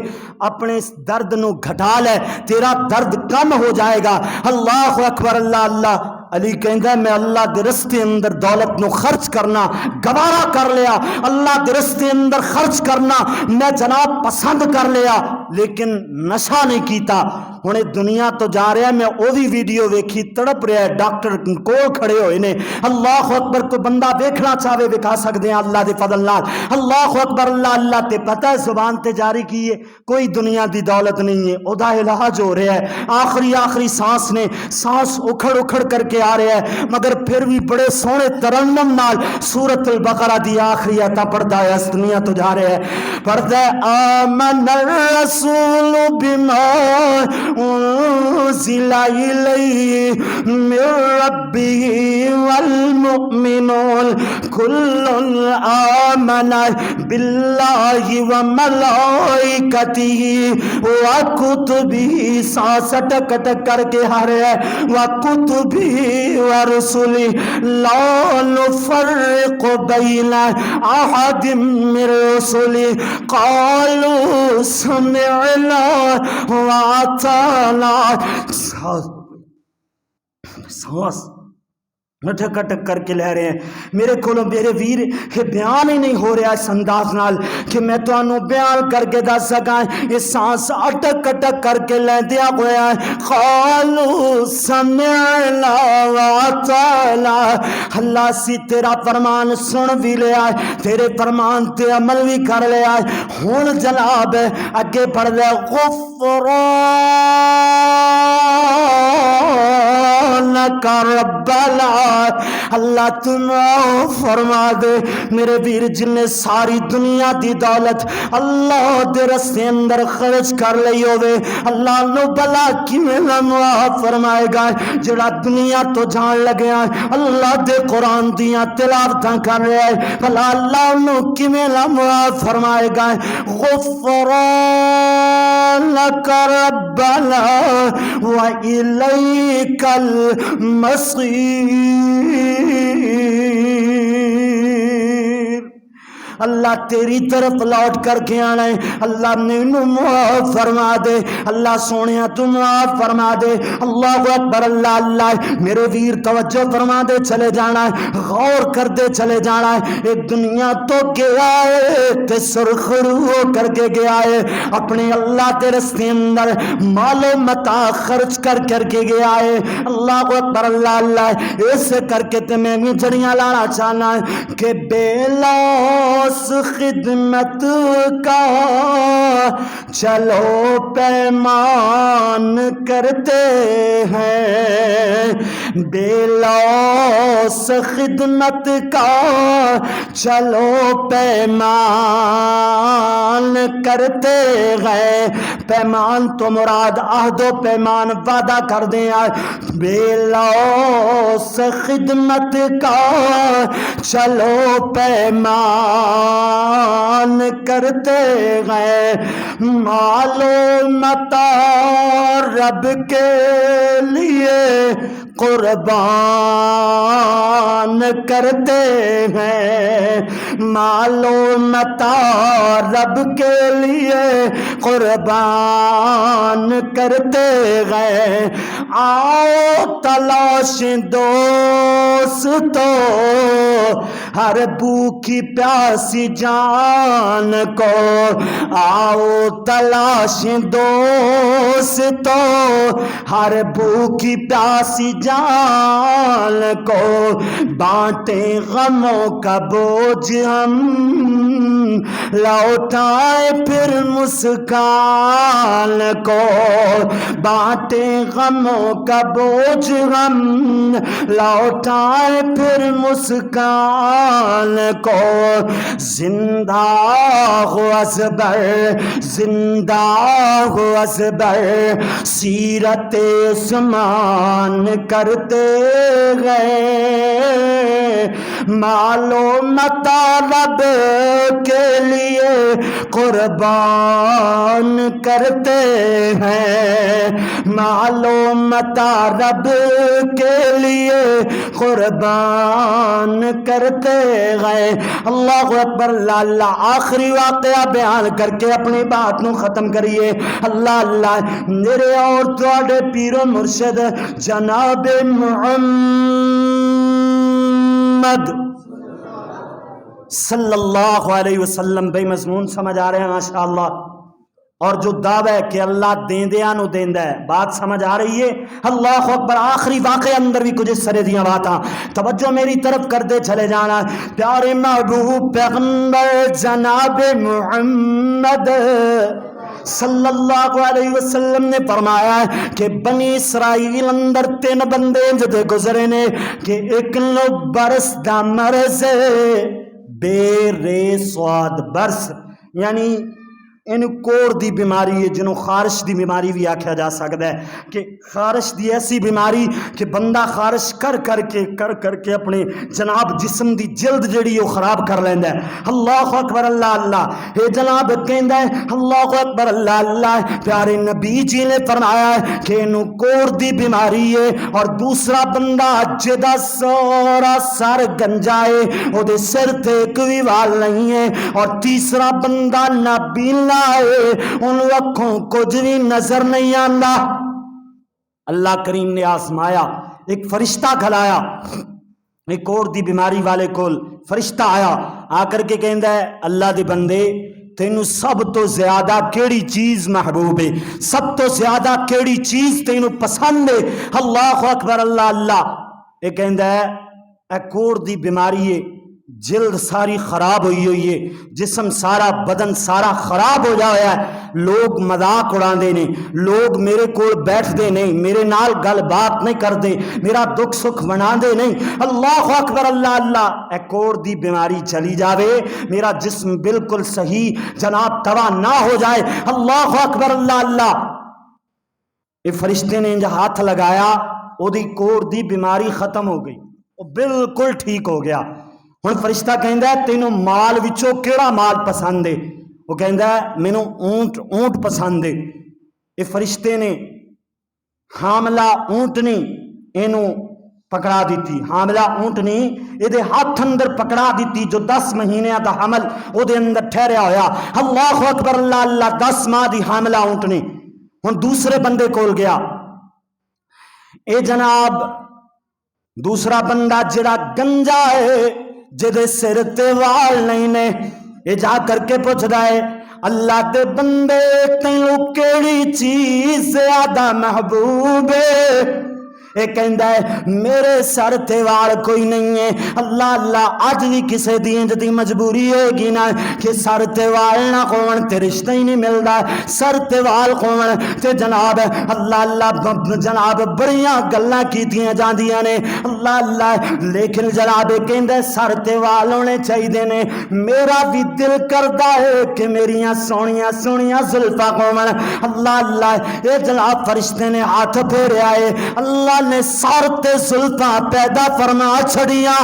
اپنے اس درد نو گھٹا لے، تیرا درد کم ہو جائے گا۔ اللہ اکبر، اللہ اللہ۔ علی کہندا ہے میں اللہ دے رستے اندر دولت نو خرچ کرنا گوارا کر لیا، اللہ دے رستے اندر خرچ کرنا میں جناب پسند کر لیا، لیکن نشہ نہیں کیتا۔ ہن دنیا تو جا رہا ہے، میں او بھی ویڈیو ویکھی تڑپ رہا ہے، ڈاکٹر کول کھڑے ہوئے نے، اللہ اکبر۔ کوئی بندہ دیکھنا چاہے دکھا سکتے ہیں اللہ دے فضل نال۔ اللہ اکبر، اللہ اللہ۔ تے پتہ ہے زبان تے جاری کی ہے کوئی دنیا دی دولت نہیں ہے، او دا علاج ہو رہا ہے، آخری سانس نے سانس اکھڑ اکھڑ کر کے آ رہا ہے، مگر پھر بھی بڑے سونے ترنم نال سورۃ البقرہ دی آخری آیت پڑھدا ہے، اس دنیا تو جا رہا ہے، پڑھدا ہے آمن الرسول بما انزل الیہ من ربہ والمؤمنون کل آمن باللہ وملائکتہ وکتبہ، سانس اٹک اٹک کر کے آ رہا ہے، وکتبہ ورسلہ لا نفرق بین احد من رسلہ قالوا سمعنا واطعنا۔ سانس اٹک اٹک کر کے لے رہے ہیں، میرے کولوں میرے ویر یہ بیان ہی نہیں ہو رہا اس انداز نال کہ میں تانوں بیان کر کے دس سکاں، یہ سانس اٹک اٹک کر کے لیندیا ہویا ہے، قالوا سمعنا واطعنا، اللہ سی تیرا فرمان سن بھی لیا ہے، تیرے فرمان تے عمل بھی کر لیا ہے۔ ہن جناب اگے پڑھ لے کا ربنا، اللہ تم فرما دے میرے ویر جن نے ساری دنیا دی دولت اللہ دے رستے اندر خرچ کر لئی ہوئے، اللہ نو بلا کیویں معاف فرمائے گا، جڑا دنیا تو جان لگیا اللہ دے قرآن دیاں تلاوتاں کر رہا ہے، بھلا اللہ نو کیویں معاف فرمائے گا۔ غفرانک ربنا وإلیک المصیر، اللہ تیری طرف لوٹ کر کے آنا ہے، اللہ مینوں معاف فرما دے، اللہ سونیا تو معاف فرما دے۔ اللہ اکبر، اللہ اللہ، میرے ویر توجہ فرما دے چلے جانا ہے، غور کر دے چلے جانا ہے۔ ایک دنیا تو گیا ہے تے سرخرو ہو کر کے گیا ہے، اپنے اللہ کے رستے اندر مال و متا خرچ کر کے گیا ہے۔ اللہ اکبر، اللہ اللہ، ایسے کر کے تے میں بھی جڑیاں لانا چاہنا ہے کہ بے لوس خدمت کا چلو پیمان کرتے ہیں، بے لوس خدمت کا چلو پیمان کرتے ہیں۔ پیمان تو مراد عہد و پیمان وعدہ کر دیا، بے لوس خدمت کا چلو پیمان کرتے ہیں، مال و متا رب کے لیے قربان کرتے ہیں، مال و متا رب کے لیے قربان کرتے ہیں۔ آؤ تلاش دوستو ہر بھوکی پیاسی جان کو، آؤ تلاش دوستو ہر بھوکی پیاسی جان کو، بانٹیں غموں کا بوجھ ہم لوٹائے پھر مسکان کو، بانٹیں غموں کا بوجھ ہم لوٹائے پھر مسکان کو۔ زندہ ہو ازبر، زندہ ہو ازبر، سیرت عثمان کرتے گئے، مال و متا رب کے لیے قربان کرتے ہیں، مال و متا رب کے لیے قربان کرتے گئے۔ اللہ اکبر، اللہ اللہ۔ آخری واقعہ بیان کر کے اپنی بات نو ختم کریے۔ اللہ اللہ، میرے اور تواڈے پیر و مرشد جناب محمد صلی اللہ علیہ وسلم بے مضمون سمجھ آ رہے ہیں ماشاءاللہ، اور جو دعویٰ ہے کہ اللہ دیندیاں نو دیندا ہے، بات سمجھ آ رہی ہے؟ اللہ اکبر۔ آخری واقعے اندر بھی کچھ اس طرح دیاں باتاں، توجہ میری طرف کر دے چلے جانا۔ پیارے محبوب پیغمبر جناب محمد صلی اللہ علیہ وسلم نے فرمایا کہ بنی اسرائیل اندر 3 بندے جدے گزرے نے کہ ایک لو برس دا مرض بے رے سواد، برس یعنی ان کوڑ دی بیماری ہے جنہوں خارش دی بیماری بھی آکھا جا سکتا ہے، کہ خارش دی ایسی بیماری کہ بندہ خارش کر کر کے اپنے جناب جسم دی جلد جڑی وہ خراب کر لیندہ ہے۔ اللہ اکبر، اللہ اللہ۔ اے جناب کہندہ ہے اللہ اکبر، اللہ اللہ، پیارے نبی جی نے فرمایا ہے کہ انہوں کوڑ دی بیماری ہے، اور دوسرا بندہ جدا سورا سر گنجائے، وہ دے سر تے کوئی وال نہیں ہے، اور تیسرا بندہ نابینا ہے، ان وقتوں کچھ بھی نظر نہیں آندا۔ اللہ کریم نے آزمایا، ایک فرشتہ کھلایا، ایک اور دی بیماری والے کول فرشتہ آیا، آ کر کے کہندا ہے اللہ دے بندے تینوں سب تو زیادہ کیڑی چیز محبوب ہے، سب تو زیادہ کیڑی چیز تینوں پسند ہے؟ اللہ اکبر، اللہ اللہ۔ یہ کہندا ہے اے کوڑ دی بیماری ہے، جلد ساری خراب ہوئی ہے، جسم سارا بدن سارا خراب ہو جایا ہے، لوگ مذاق اڑاندے نے، لوگ میرے کول بیٹھدے نہیں، میرے نال گل بات نہیں کردے، میرا دکھ سکھ مناندے نہیں۔ اللہ اکبر، اللہ اللہ۔ اے کوڑ دی بیماری چلی جاوے، میرا جسم بالکل صحیح جناب توا نہ ہو جائے۔ اللہ اکبر، اللہ اللہ۔ یہ فرشتے نے انجا ہاتھ لگایا، او دی کوڑ دی بیماری ختم ہو گئی، وہ بالکل ٹھیک ہو گیا۔ ہن فرشتہ کہندا ہے تینوں مال وچوں کیڑا مال پسند ہے؟ وہ کہندا ہے مینوں اونٹ پسند ہے۔ یہ فرشتے نے حاملہ اونٹنی اینوں پکڑا دیتی، حاملہ اونٹنی یہ ہاتھ اندر پکڑا دیتی جو 10 مہینے دا حمل او دے اندر ٹھہریا ہویا۔ اللہ اکبر اللہ اللہ، 10 ماہ دی حاملہ اونٹنی ہن دوسرے بندے کول گیا، اے جناب دوسرا بندہ جڑا گنجا ہے جدے سر تے وال نہیں نے، اے جا کر کے پوچھدا ہے اللہ دے بندے تینوں کیڑی چیز زیادہ محبوب ہے؟ اے کہندا ہے میرے سر تے وال کوئی نہیں ہے۔ اللہ اللہ، اج بھی کسے دی انج دی مجبوری ہوئے گی نا کہ سر تے وال نہ ہون تے رشتہ ہی نہیں ملدا، سر تے وال ہون تے جناب اللہ اللہ جناب بڑیاں گلاں کیتیاں جاندیاں نے اللہ اللہ، لیکن جناب کہندا سر تے وال ہونے چاہیے نے۔ میرا بھی دل کردا ہے کہ میریاں سونیاں سونیاں زلفاں ہون اللہ اللہ۔ اے جناب فرشتے نے ہاتھ پھیریا ہے، اللہ نے سر تے زلفاں پیدا فرما چھڑیاں،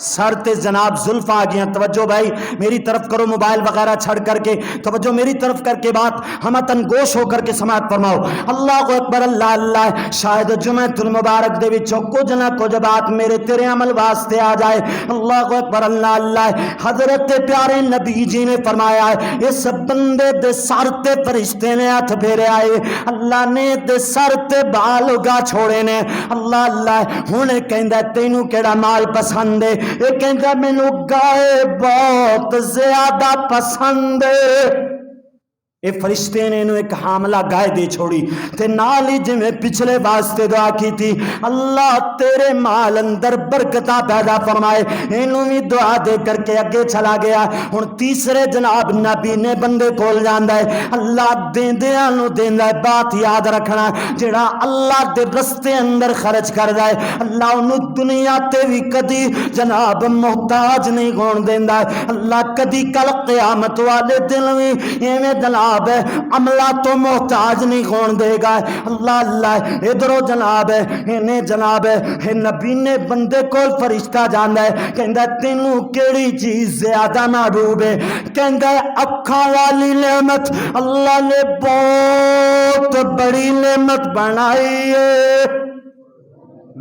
سر تے جناب زلفاں آ گیا۔ توجہ بھائی میری طرف کرو، موبائل وغیرہ چھڑ کر کے توجہ میری طرف کر کے بات ہمتن گوش ہو کر کے سماعت فرماؤ۔ اللہ اکبر اللہ اللہ، شاید جمعۃ المبارک دے وچوں کچھ نہ کچھ بات میرے تیرے عمل واسطے آ جائے۔ اللہ اکبر اللہ اللہ، حضرت پیارے نبی جی نے فرمایا ہے اس بندے دے سر تے فرشتے نے ہاتھ پھیرے آئے، اللہ نے دے سر تے بال اگا چھوڑے نے اللہ اللہ۔ ہن کہندا تینوں کیڑا مال پسند ہے؟ یہ کہندا مینوں گائے بہت زیادہ پسند ہے۔ اے فرشتے نے انہوں ایک حاملہ گائے دے چھوڑی تے نال ہی جویں پچھلے واسطے دعا کی تھی اللہ تیرے مال اندر برکتہ پیدا فرمائے، انہوں بھی دعا دے کر کے اگے چلا گیا۔ ہن تیسرے جناب نبی نے بندے کول جاندا ہے، اللہ دیندیاں نو دیندا ہے، بات یاد رکھنا جڑا اللہ دے رستے اندر خرچ کردا ہے اللہ انہوں دنیا تے بھی کدی جناب محتاج نہیں ہون دیندا ہے، اللہ کدی کل قیامت والے دن بھی ایویں جناب عملہ تو محتاج نہیں ہون دے گا اللہ اللہ۔ ادھرو جناب انہیں جناب نبی نے بندے کو فرشتہ جانا ہے، کہندا تینوں کیڑی چیز زیادہ محبوب ہے؟ کہندا اکھاں والی نعمت اللہ نے بہت بڑی نعمت بنائی ہے۔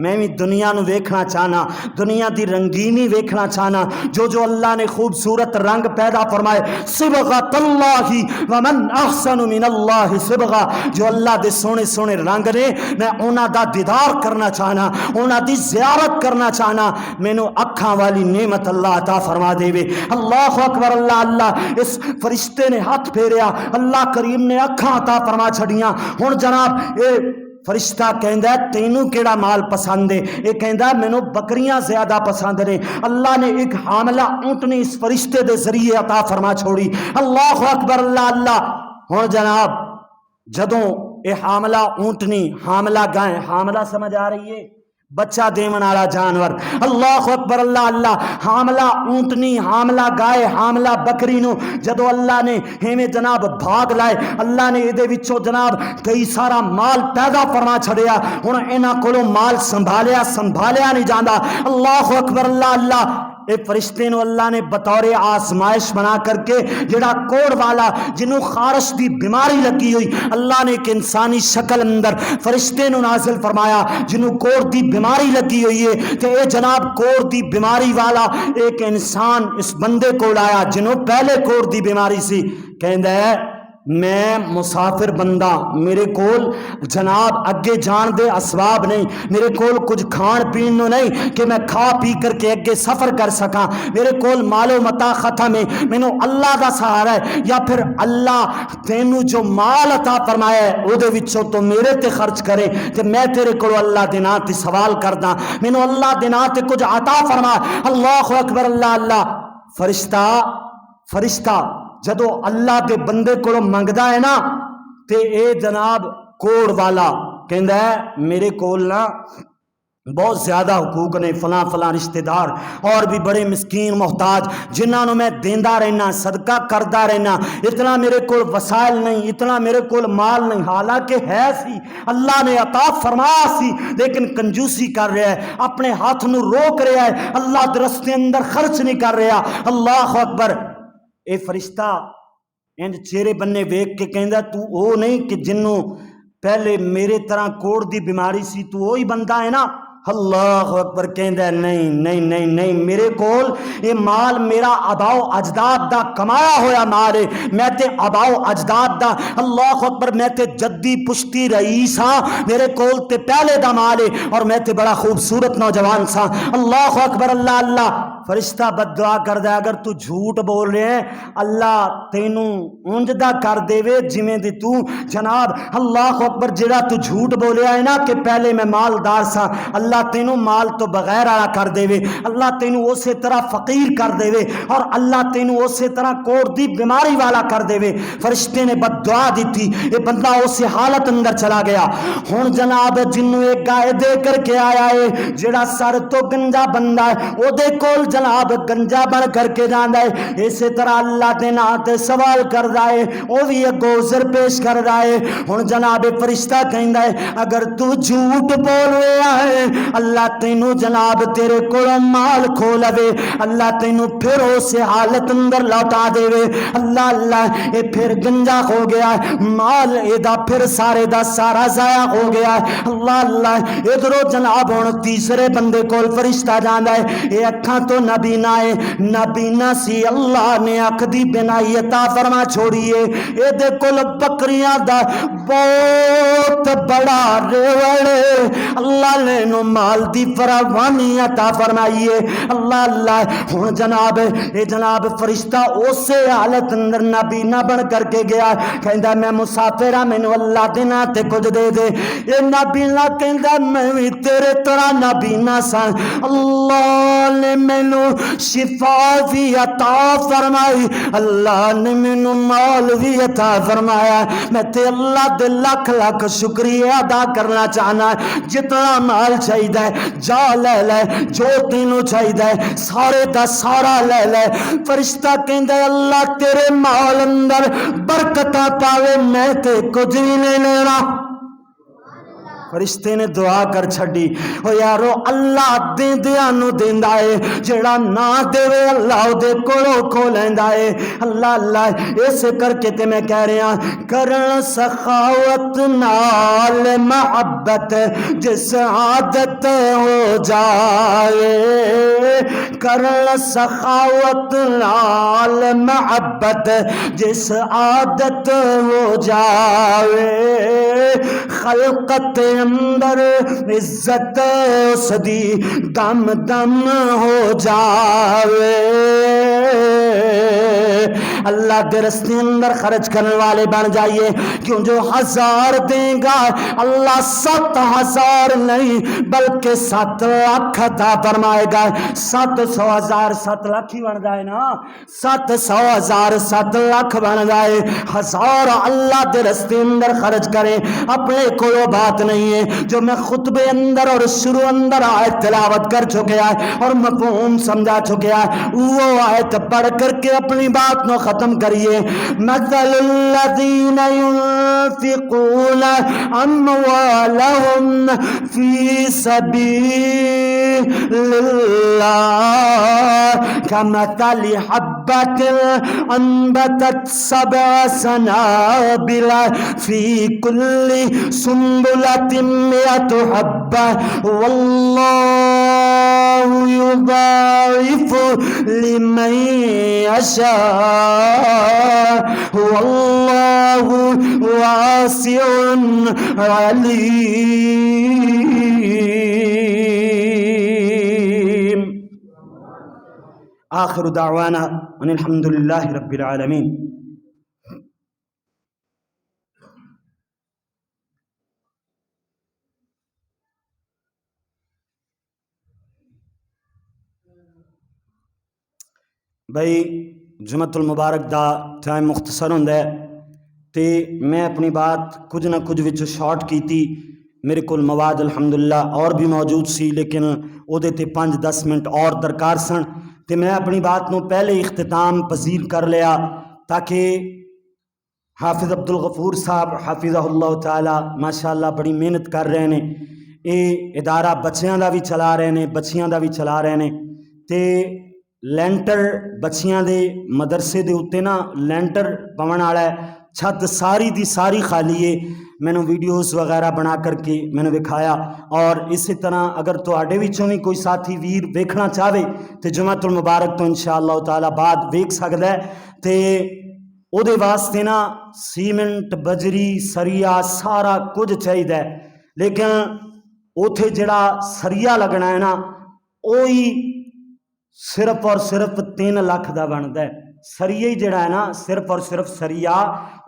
میں بھی دنیا نو ویکھنا چاہنا، دنیا دی رنگینی ویکھنا چاہنا، جو اللہ نے خوبصورت رنگ پیدا فرمائے، صبغۃ اللہ ومن احسن من اللہ صبغہ، جو اللہ دے سونے سونے رنگ نے میں انہاں دا دیدار کرنا چاہنا، انہاں دی زیارت کرنا چاہنا، مینوں اکھاں والی نعمت اللہ عطا فرما دے وے۔ اللہ اکبر اللہ اللہ، اس فرشتے نے ہاتھ پھیریا، اللہ کریم نے اکھاں عطا فرما چھڑیاں۔ ہن جناب اے فرشتہ کہندا ہے تینوں کیڑا مال پسند ہے؟ یہ کہندا مینوں بکریاں زیادہ پسند نے۔ اللہ نے ایک حاملہ اونٹنی اس فرشتے دے ذریعے عطا فرما چھوڑی۔ اللہ اکبر اللہ اللہ۔ ہن جناب جدوں اے حاملہ اونٹنی، حاملہ گائے، حاملہ سمجھ آ رہی ہے بچہ دیون والا جانور، اللہ اکبر اللہ اللہ، حاملہ اونٹنی، حاملہ گائے، حاملہ بکری نو جدو اللہ نے ہمیں جناب بھاگ لائے، اللہ نے یہ وچوں جناب کئی سارا مال پیدا فرما چھڑیا۔ ہن انہاں کولوں مال سنبھالیا نہیں جاندا۔ اللہ اکبر اللہ اللہ۔ اے فرشتے نو اللہ نے بطور آزمائش بنا کر کے جڑا کوڑ والا جنوں خارش دی بیماری لگی ہوئی، اللہ نے ایک انسانی شکل اندر فرشتے نو نازل فرمایا جنوں کوڑ دی بیماری لگی ہوئی ہے، کہ اے جناب کوڑ دی بیماری والا ایک انسان اس بندے کو لایا جنوں پہلے کوڑ دی بیماری سی، کہندا ہے میں مسافر بندہ، میرے کول جناب اگے جان دے اسباب نہیں، میرے کول کچھ کھان پین نو نہیں کہ میں کھا پی کر کے اگے سفر کر سکاں، میرے کول مال و متا ختم ہے، مینوں اللہ دا سہارا ہے، یا پھر اللہ تینوں جو مال عطا فرمایا ہے او دے وچوں تو میرے تے خرچ کرے تے میں تیرے کولو اللہ دے نام تے سوال کردا، مینوں اللہ دے نام تے کچھ عطا فرما۔ اللہ اکبر اللہ اللہ۔ فرشتہ جدو اللہ دے بندے کو منگدا ہے نا تے اے جناب کوڑ والا کہندا ہے میرے کول نا بہت زیادہ حقوق نے، فلاں فلاں رشتہ دار اور بھی بڑے مسکین محتاج جنہاں میں دیندہ رہنا، صدقہ کردا رہنا، اتنا میرے کول وسائل نہیں، اتنا میرے کول مال نہیں، حالانکہ ہے سی اللہ نے عطا فرمایا سی، لیکن کنجوسی کر رہا ہے، اپنے ہاتھ نو روک رہا ہے، اللہ دے رستے اندر خرچ نہیں کر رہا۔ اللہ اکبر۔ اے فرشتہ انج چہرے بننے ویکھ کے کہندا تو او نہیں کہ جنوں پہلے میرے طرح کوڑ دی بیماری سی، تو وہی بندہ ہے نا؟ اللہ اکبر کہندا نہیں نہیں نہیں نہیں میرے کول یہ مال میرا آباؤ اجداد دا کمایا ہویا مال ہے میں تے آباؤ اجداد دا اللہ اکبر میں تے جدی پشتی رئیس ہاں میرے کول تے پہلے دا مال ہے اور میں تے بڑا خوبصورت نوجوان سا اللہ اکبر اللہ اللہ فرشتہ بد دعا کر دے اگر تو جھوٹ بول رہے ہیں اللہ تینوں اونج دا کر دے وے جویں دی تو جناب اللہ اکبر جڑا تو جھوٹ بولیا ہے نا کہ پہلے میں مالدار سا اللہ تینوں مال تو بغیر والا کر دے وے اللہ تینوں اسی طرح فقیر کر دے وے اور اللہ تینوں اسی طرح کوڑ دی بیماری والا کر دے وے فرشتے نے بد دعا دیتی یہ بندہ اسی حالت اندر چلا گیا ہن جناب جنوں ایک گائے دے کر کے آیا ہے جڑا سر تو گنجا بندہ ہے او دے کول جناب گنجا بن کر کے جاندا ہے اسی طرح اللہ دے نام تے سوال کردا ہے او بھی اگوں عذر پیش کردا ہے ہن جناب فرشتہ کہندا ہے اگر تو جھوٹ بول رہا ہے اللہ تینوں جناب تیرے کول مال کھو لوے اللہ تینوں پھر اس حالت اندر لوٹا دے وے اللہ اللہ اے پھر گنجا ہو گیا مال ادا پھر سارے دا سارا ضائع ہو گیا اللہ اللہ ادھروں جناب ہن تیسرے بندے کول فرشتہ جاندا ہے اے اکھاں تو نبینا ہے نبینا سی اللہ نے اکھ دی بینائی عطا فرما چھوڑی ہے اے دے کول بکریاں دا بہت بڑا ریوڑ اللہ نے نو مال دی فراوانی عطا فرمائی ہے اللہ اللہ ہن جناب اے جناب فرشتہ اسے حالت اندر نبینا بن کر کے گیا کہندا میں مسافر ہاں مینوں اللہ دے نام تے کچھ دے دے اے نبینا کہندا میں وی تیرے طرح نبینا سا اللہ نے مینوں شفا بھی عطا فرمائی اللہ نے مینوں مال بھی عطا فرمایا میں تے اللہ دے لاکھ لاکھ شکریہ ادا کرنا چاہنا جتنا مال چاہیے جا لے لے جو تینوں چاہیے سارے دا سارا لے لے فرشتہ کہندا اللہ تیرے مال اندر برکتاں پاوے میں تے کچھ نہیں لینا فرشتے نے دعا کر چھڑی او یارو اللہ دے دیاں نو دیندا ہے جڑا نہ دے اللہ دے کولوں کھو لیندا ہے اللہ اللہ اس کر کے تے میں کہہ رہا کرن سخاوت نال محبت جس عادت ہو جائے کرن سخاوت نال محبت جس عادت ہو جائے خلقت اندر عزت اس دی دم دم ہو جاوے اللہ کے رستے اندر خرچ کرنے والے بن جائیے کیوں جو 1000 دیں گا اللہ 7000 نہیں بلکہ 7 لاکھ عطا فرمائے گا 700,000 7 لاکھ ہی بن جائے نا 700,000 7 لاکھ بن جائے 1000 اللہ کے رستے اندر خرچ کریں اپنے کوئی بات نہیں ہے جو میں خطبے اندر اور شروع اندر آیت تلاوت کر چکا ہے اور مفہوم سمجھا چکا ہے وہ آیت پڑھ کر کے اپنی بات نو ختم کریے مثل الذین ينفقون اموالهم فی سبیل اللہ کمثل حبۃ انبتت 7 سنابل فی کل سنبلة 100 حبة والله يضاعف لمن يشاء والله واسع عليم آخر دعوانا ان الحمد لله رب العالمين بھائی جمعۃ المبارک دا ٹائم مختصر ہوندا ہے تے میں اپنی بات کچھ نہ کچھ وچ شارٹ کیتی میرے کول مواد الحمدللہ اور بھی موجود سی لیکن او دے تے 5-10 منٹ اور درکار سن تے میں اپنی بات نو پہلے اختتام پذیر کر لیا تاکہ حافظ عبدالغفور صاحب حافظہ اللہ تعالی ماشاءاللہ بڑی محنت کر رہے ہیں اے ادارہ بچیاں دا بھی چلا رہے ہیں بچیاں دا بھی چلا رہے ہیں تے لینٹر بچیاں دے مدرسے دے اتے نا لینٹر پون والا ہے چھت ساری دی ساری خالی ہے. میں نے ویڈیوز وغیرہ بنا کر کے میں نے دکھایا. اور اسی طرح اگر تواڈے وچوں بھی کوئی ساتھی ویر ویکھنا چاہے تو جمعۃ المبارک تو انشاءاللہ تعالی بعد ویکھ سکدا ہے. تے او دے واسطے نا سیمنٹ بجری سریا سارا کچھ چاہیے، لیکن اوتھے جڑا سریا لگنا ہے نا وہی صرف اور صرف 3 لاکھ دا بنتا ہے. سریے ہی جڑا ہے نا صرف اور صرف سریا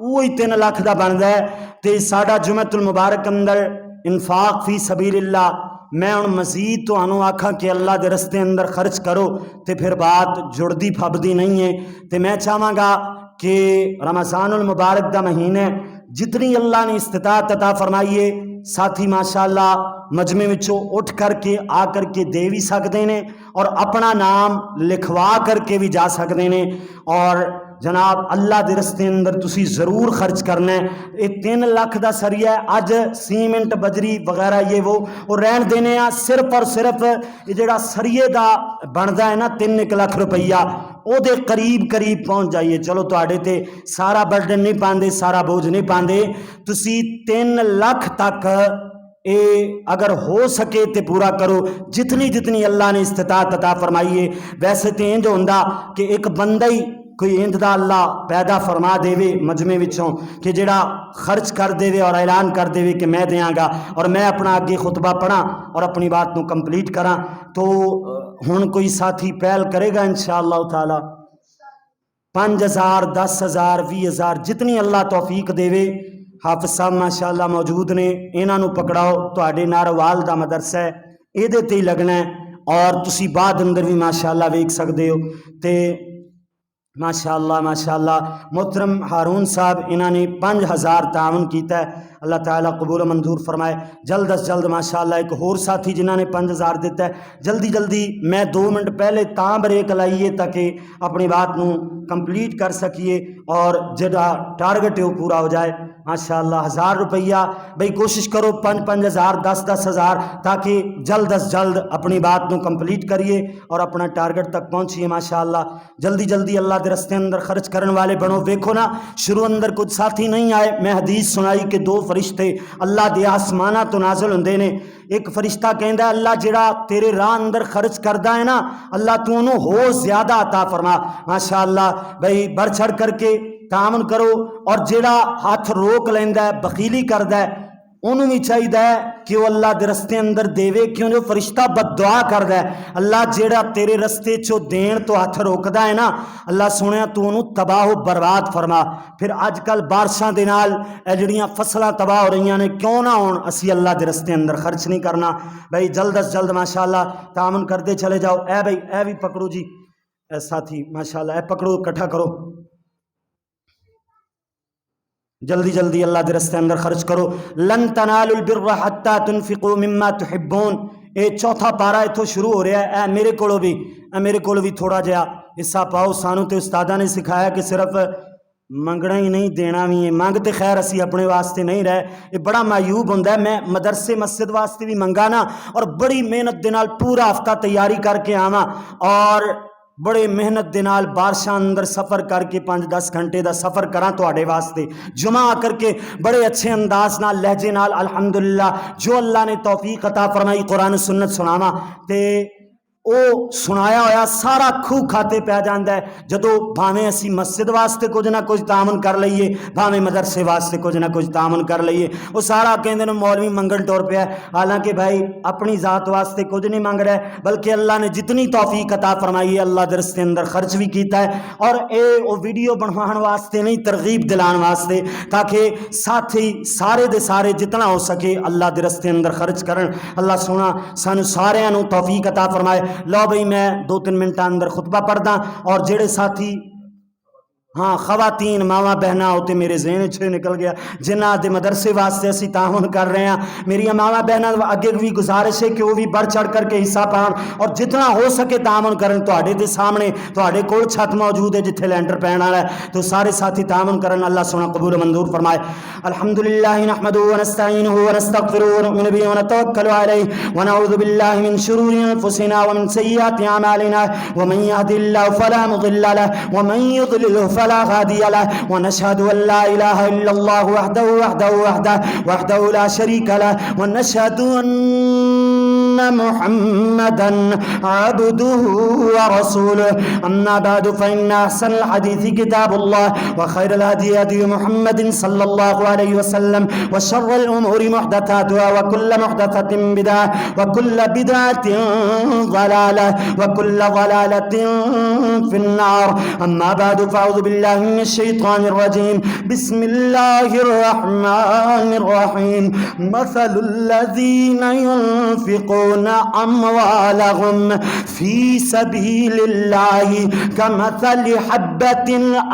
وہی 3 لاکھ دا بنتا ہے. تے ساڈا جمعۃ المبارک اندر انفاق فی سبیل اللہ، میں ہن مزید تہانوں آکھاں کہ اللہ دے رستے اندر خرچ کرو تے پھر بات جڑدی پھبدی نہیں ہے. تے میں چاہواں گا کہ رمضان المبارک دا مہینہ جتنی اللہ نے استطاعت عطا فرمائی ہے ساتھی ماشاءاللہ مجمع وچوں اٹھ کر کے آ کر کے دے بھی سکتے ہیں اور اپنا نام لکھوا کر کے بھی جا سکتے ہیں. اور جناب اللہ دے رستے اندر تسی ضرور خرچ کرنا ہے. یہ 3 لاکھ دا سریا ہے، اج سیمنٹ بجری وغیرہ یہ وہ رہن دینے ہیں. صرف اور صرف یہ جڑا سریے دا بندا ہے نا 3 لاکھ روپیہ او دے قریب پہنچ جائیے. چلو تواڈے تے سارا برڈن نہیں پاندے، سارا بوجھ نہیں پاندے، تسی 3 لاکھ تک اے اگر ہو سکے تے پورا کرو جتنی اللہ نے استطاعت عطا فرمائی ہے. ویسے تے انج ہوندا کہ ایک بندہ ہی کوئی انج دا اللہ پیدا فرما دے مجمع وچوں کہ جڑا خرچ کر دے اور اعلان کر دے کہ میں دیاں گا اور میں اپنا اگے خطبہ پڑھاں اور اپنی بات نو کمپلیٹ کراں. تو ہن کوئی ساتھی پہل کرے گا انشاءاللہ تعالی 5000 10,000 20,000 جتنی اللہ توفیق دے. حافظ صاحب ماشاءاللہ موجود نے، انہاں نو پکڑاؤ. تواڈے ناروال دا مدرسہ ہے اے دے تے لگنا ہے اور تسی بعد اندر بھی ماشاءاللہ ویکھ سکدے ہو. تے ماشاءاللہ محترم ہارون صاحب انہاں نے 5000 تعاون کیتا ہے. اللہ تعالیٰ قبول و منظور فرمائے. جلد از جلد ماشاءاللہ ایک اور ساتھی جنہاں نے 5000 دیتا ہے، جلدی میں 2 منٹ پہلے تاں بریک لائیے تاکہ اپنی بات نو کمپلیٹ کر سکیے اور جڑا ٹارگٹ ہے وہ پورا ہو جائے. ماشاءاللہ 1000 روپیہ بھئی کوشش کرو 5,000 10,000 تاکہ جلد از جلد اپنی بات نو کمپلیٹ کریے اور اپنا ٹارگٹ تک پہنچیے. ماشاءاللہ جلدی اللہ دے رستے اندر خرچ کرن والے بنو. ویکھو نا شروع اندر کچھ ساتھی نہیں آئے، میں حدیث سنائی کہ 2 فرشتے اللہ دے آسمانہ تو نازل ہوندے نے. ایک فرشتہ کہندا ہے اللہ جڑا تیرے راہ اندر خرچ کردا ہے نا اللہ تو انہوں ہو زیادہ عطا فرما. ماشاءاللہ بھئی بڑھ چڑھ کر کے تعاون کرو. اور جڑا ہاتھ روک لیندا ہے بخیلی کردا ہے انہوں بھی چاہیے کہ وہ اللہ دے رستے اندر دے، کیوں جو فرشتہ بد دعا کردا ہے اللہ جیڑا تیرے رستے چو دین تو ہاتھ روکدا ہے نا اللہ سنیا تو انہوں تباہ و برباد فرما. پھر اج کل بارشاں دے نال اے جڑیاں فصلاں تباہ ہو رہی نے کیوں نہ ہون اسی اللہ دے رستے اندر خرچ نہیں کرنا. بھائی جلد از جلد ماشاءاللہ تعاون کرتے چلے جاؤ. اے بھائی اے بھی پکڑو جی، اے ساتھی ماشاءاللہ اے پکڑو اکٹھا کرو، جلدی اللہ دے رستے اندر خرچ کرو. لن تنالوا البر حتى تنفقوا مما تحبون. اے چوتھا پارا اتھوں شروع ہو رہا ہے. اے میرے کولو بھی تھوڑا جہا حصہ پاؤ. سانو تے استاداں نے سکھایا کہ صرف منگنا ہی نہیں دینا بھی ہے. منگ تے خیر اسی اپنے واسطے نہیں رہے، یہ بڑا معیوب ہوندا ہے. میں مدرسے مسجد واسطے بھی منگا نا اور بڑی محنت دے نال پورا ہفتہ تیاری کر کے آواں اور بڑے محنت دے نال بارشاں اندر سفر کر کے 5-10 گھنٹے دا سفر کراں تواڈے واسطے جمعہ آ کر کے بڑے اچھے انداز نال لہجے نال الحمدللہ جو اللہ نے توفیق عطا فرمائی قرآن سنت سناواں تے او سنایا ہویا سارا کھو کھاتے پہ جاندا ہے. جدو بھاویں اسی مسجد واسطے کچھ نہ کچھ تعاون کر لئیے، بھاویں مدرسے واسطے کچھ نہ کچھ تعاون کر لئیے، وہ سارا کہندے نے مولوی منگن ٹور پیا ہے. حالانکہ بھائی اپنی ذات واسطے کچھ نہیں مانگ رہا ہے بلکہ اللہ نے جتنی توفیق عطا فرمائی ہے اللہ دے رستے اندر خرچ بھی کیتا ہے. اور اے او ویڈیو بنوان واسطے نہیں، ترغیب دلان واسطے تاکہ ساتھی سارے دے سارے جتنا ہو سکے اللہ دے رستے اندر خرچ کرن. اللہ سونا سانو سارے نو توفیق عطا فرمائے. لو بھئی میں 2-3 منٹ اندر خطبہ پڑھ دا اور جڑے ساتھی ہاں خواتین ماواں بہناں ہوتے میرے ذہن چھے نکل گیا جنہاں دے مدرسے واسطے اسی تعاون کر رہے ہیں. میری ماواں بہناں اگے بھی گزارش ہے کہ وہ بھی بڑھ چڑھ کر کے حصہ پان اور جتنا ہو سکے تعاون کرن. تواڈے دے سامنے تواڈے کول چھت موجود ہے جتھے لینڈر پین والا ہے تو سارے ساتھی تعاون کرن. اللہ سونا قبول و منظور فرمائے. الحمدللہ نحمدہ ونستعینہ ونستغفرہ ونؤمن بہ ونتوکل علیہ ونعوذ باللہ من شرور انفسنا ومن سیئات اعمالنا ومن یهد اللہ فلا مضل له ومن یضلل فلا فلا هادي له ونشهد أن لا إله إلا الله وحده لا شريك له ونشهد أن محمدا عبده ورسوله أما بعد فإن أحسن الحديث كتاب الله وخير الهدي هدي محمد صلى الله عليه وسلم وشر الأمور محدثاتها وكل محدثة بدعة وكل بدعة ضلالة وكل ضلالة في النار أما بعد فأعوذ بالله من الشيطان الرجيم بسم الله الرحمن الرحيم مثل الذين ينفقون أموالهم في سبيل الله كمثل حبة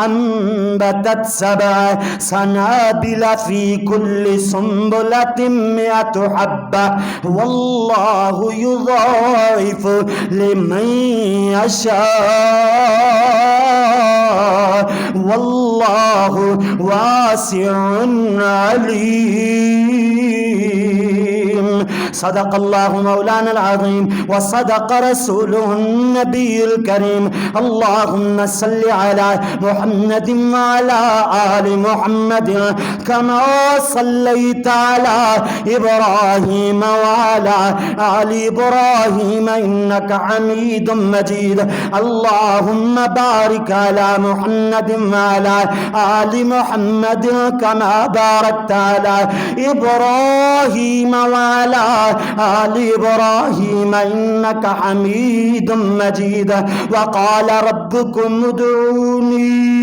أنبتت 7 سنابل في كل سنبلة 100 حبة والله يضاعف لمن يشاء والله واسع عليم. صدق الله مولانا العظيم وصدق رسوله النبي الكريم. اللهم صل على محمد وعلى آل محمد كما صليت على إبراهيم وعلى آل إبراهيم إنك حميد مجيد. اللهم بارك على محمد وعلى آل محمد كما باركت على إبراهيم وعلى آل إبراهيم إنك حميد مجيد. وقال ربكم ادعوني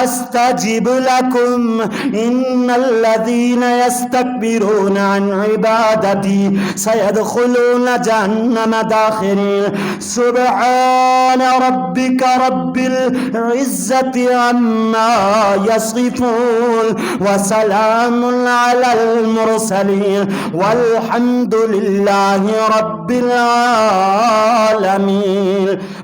أستجب لكم إن الذين يستكبرون عن عبادتي سيدخلون جهنم داخرين. سبحان ربك رب العزة عما يصفون وسلام على المرسلين والحمد لله رب العالمين.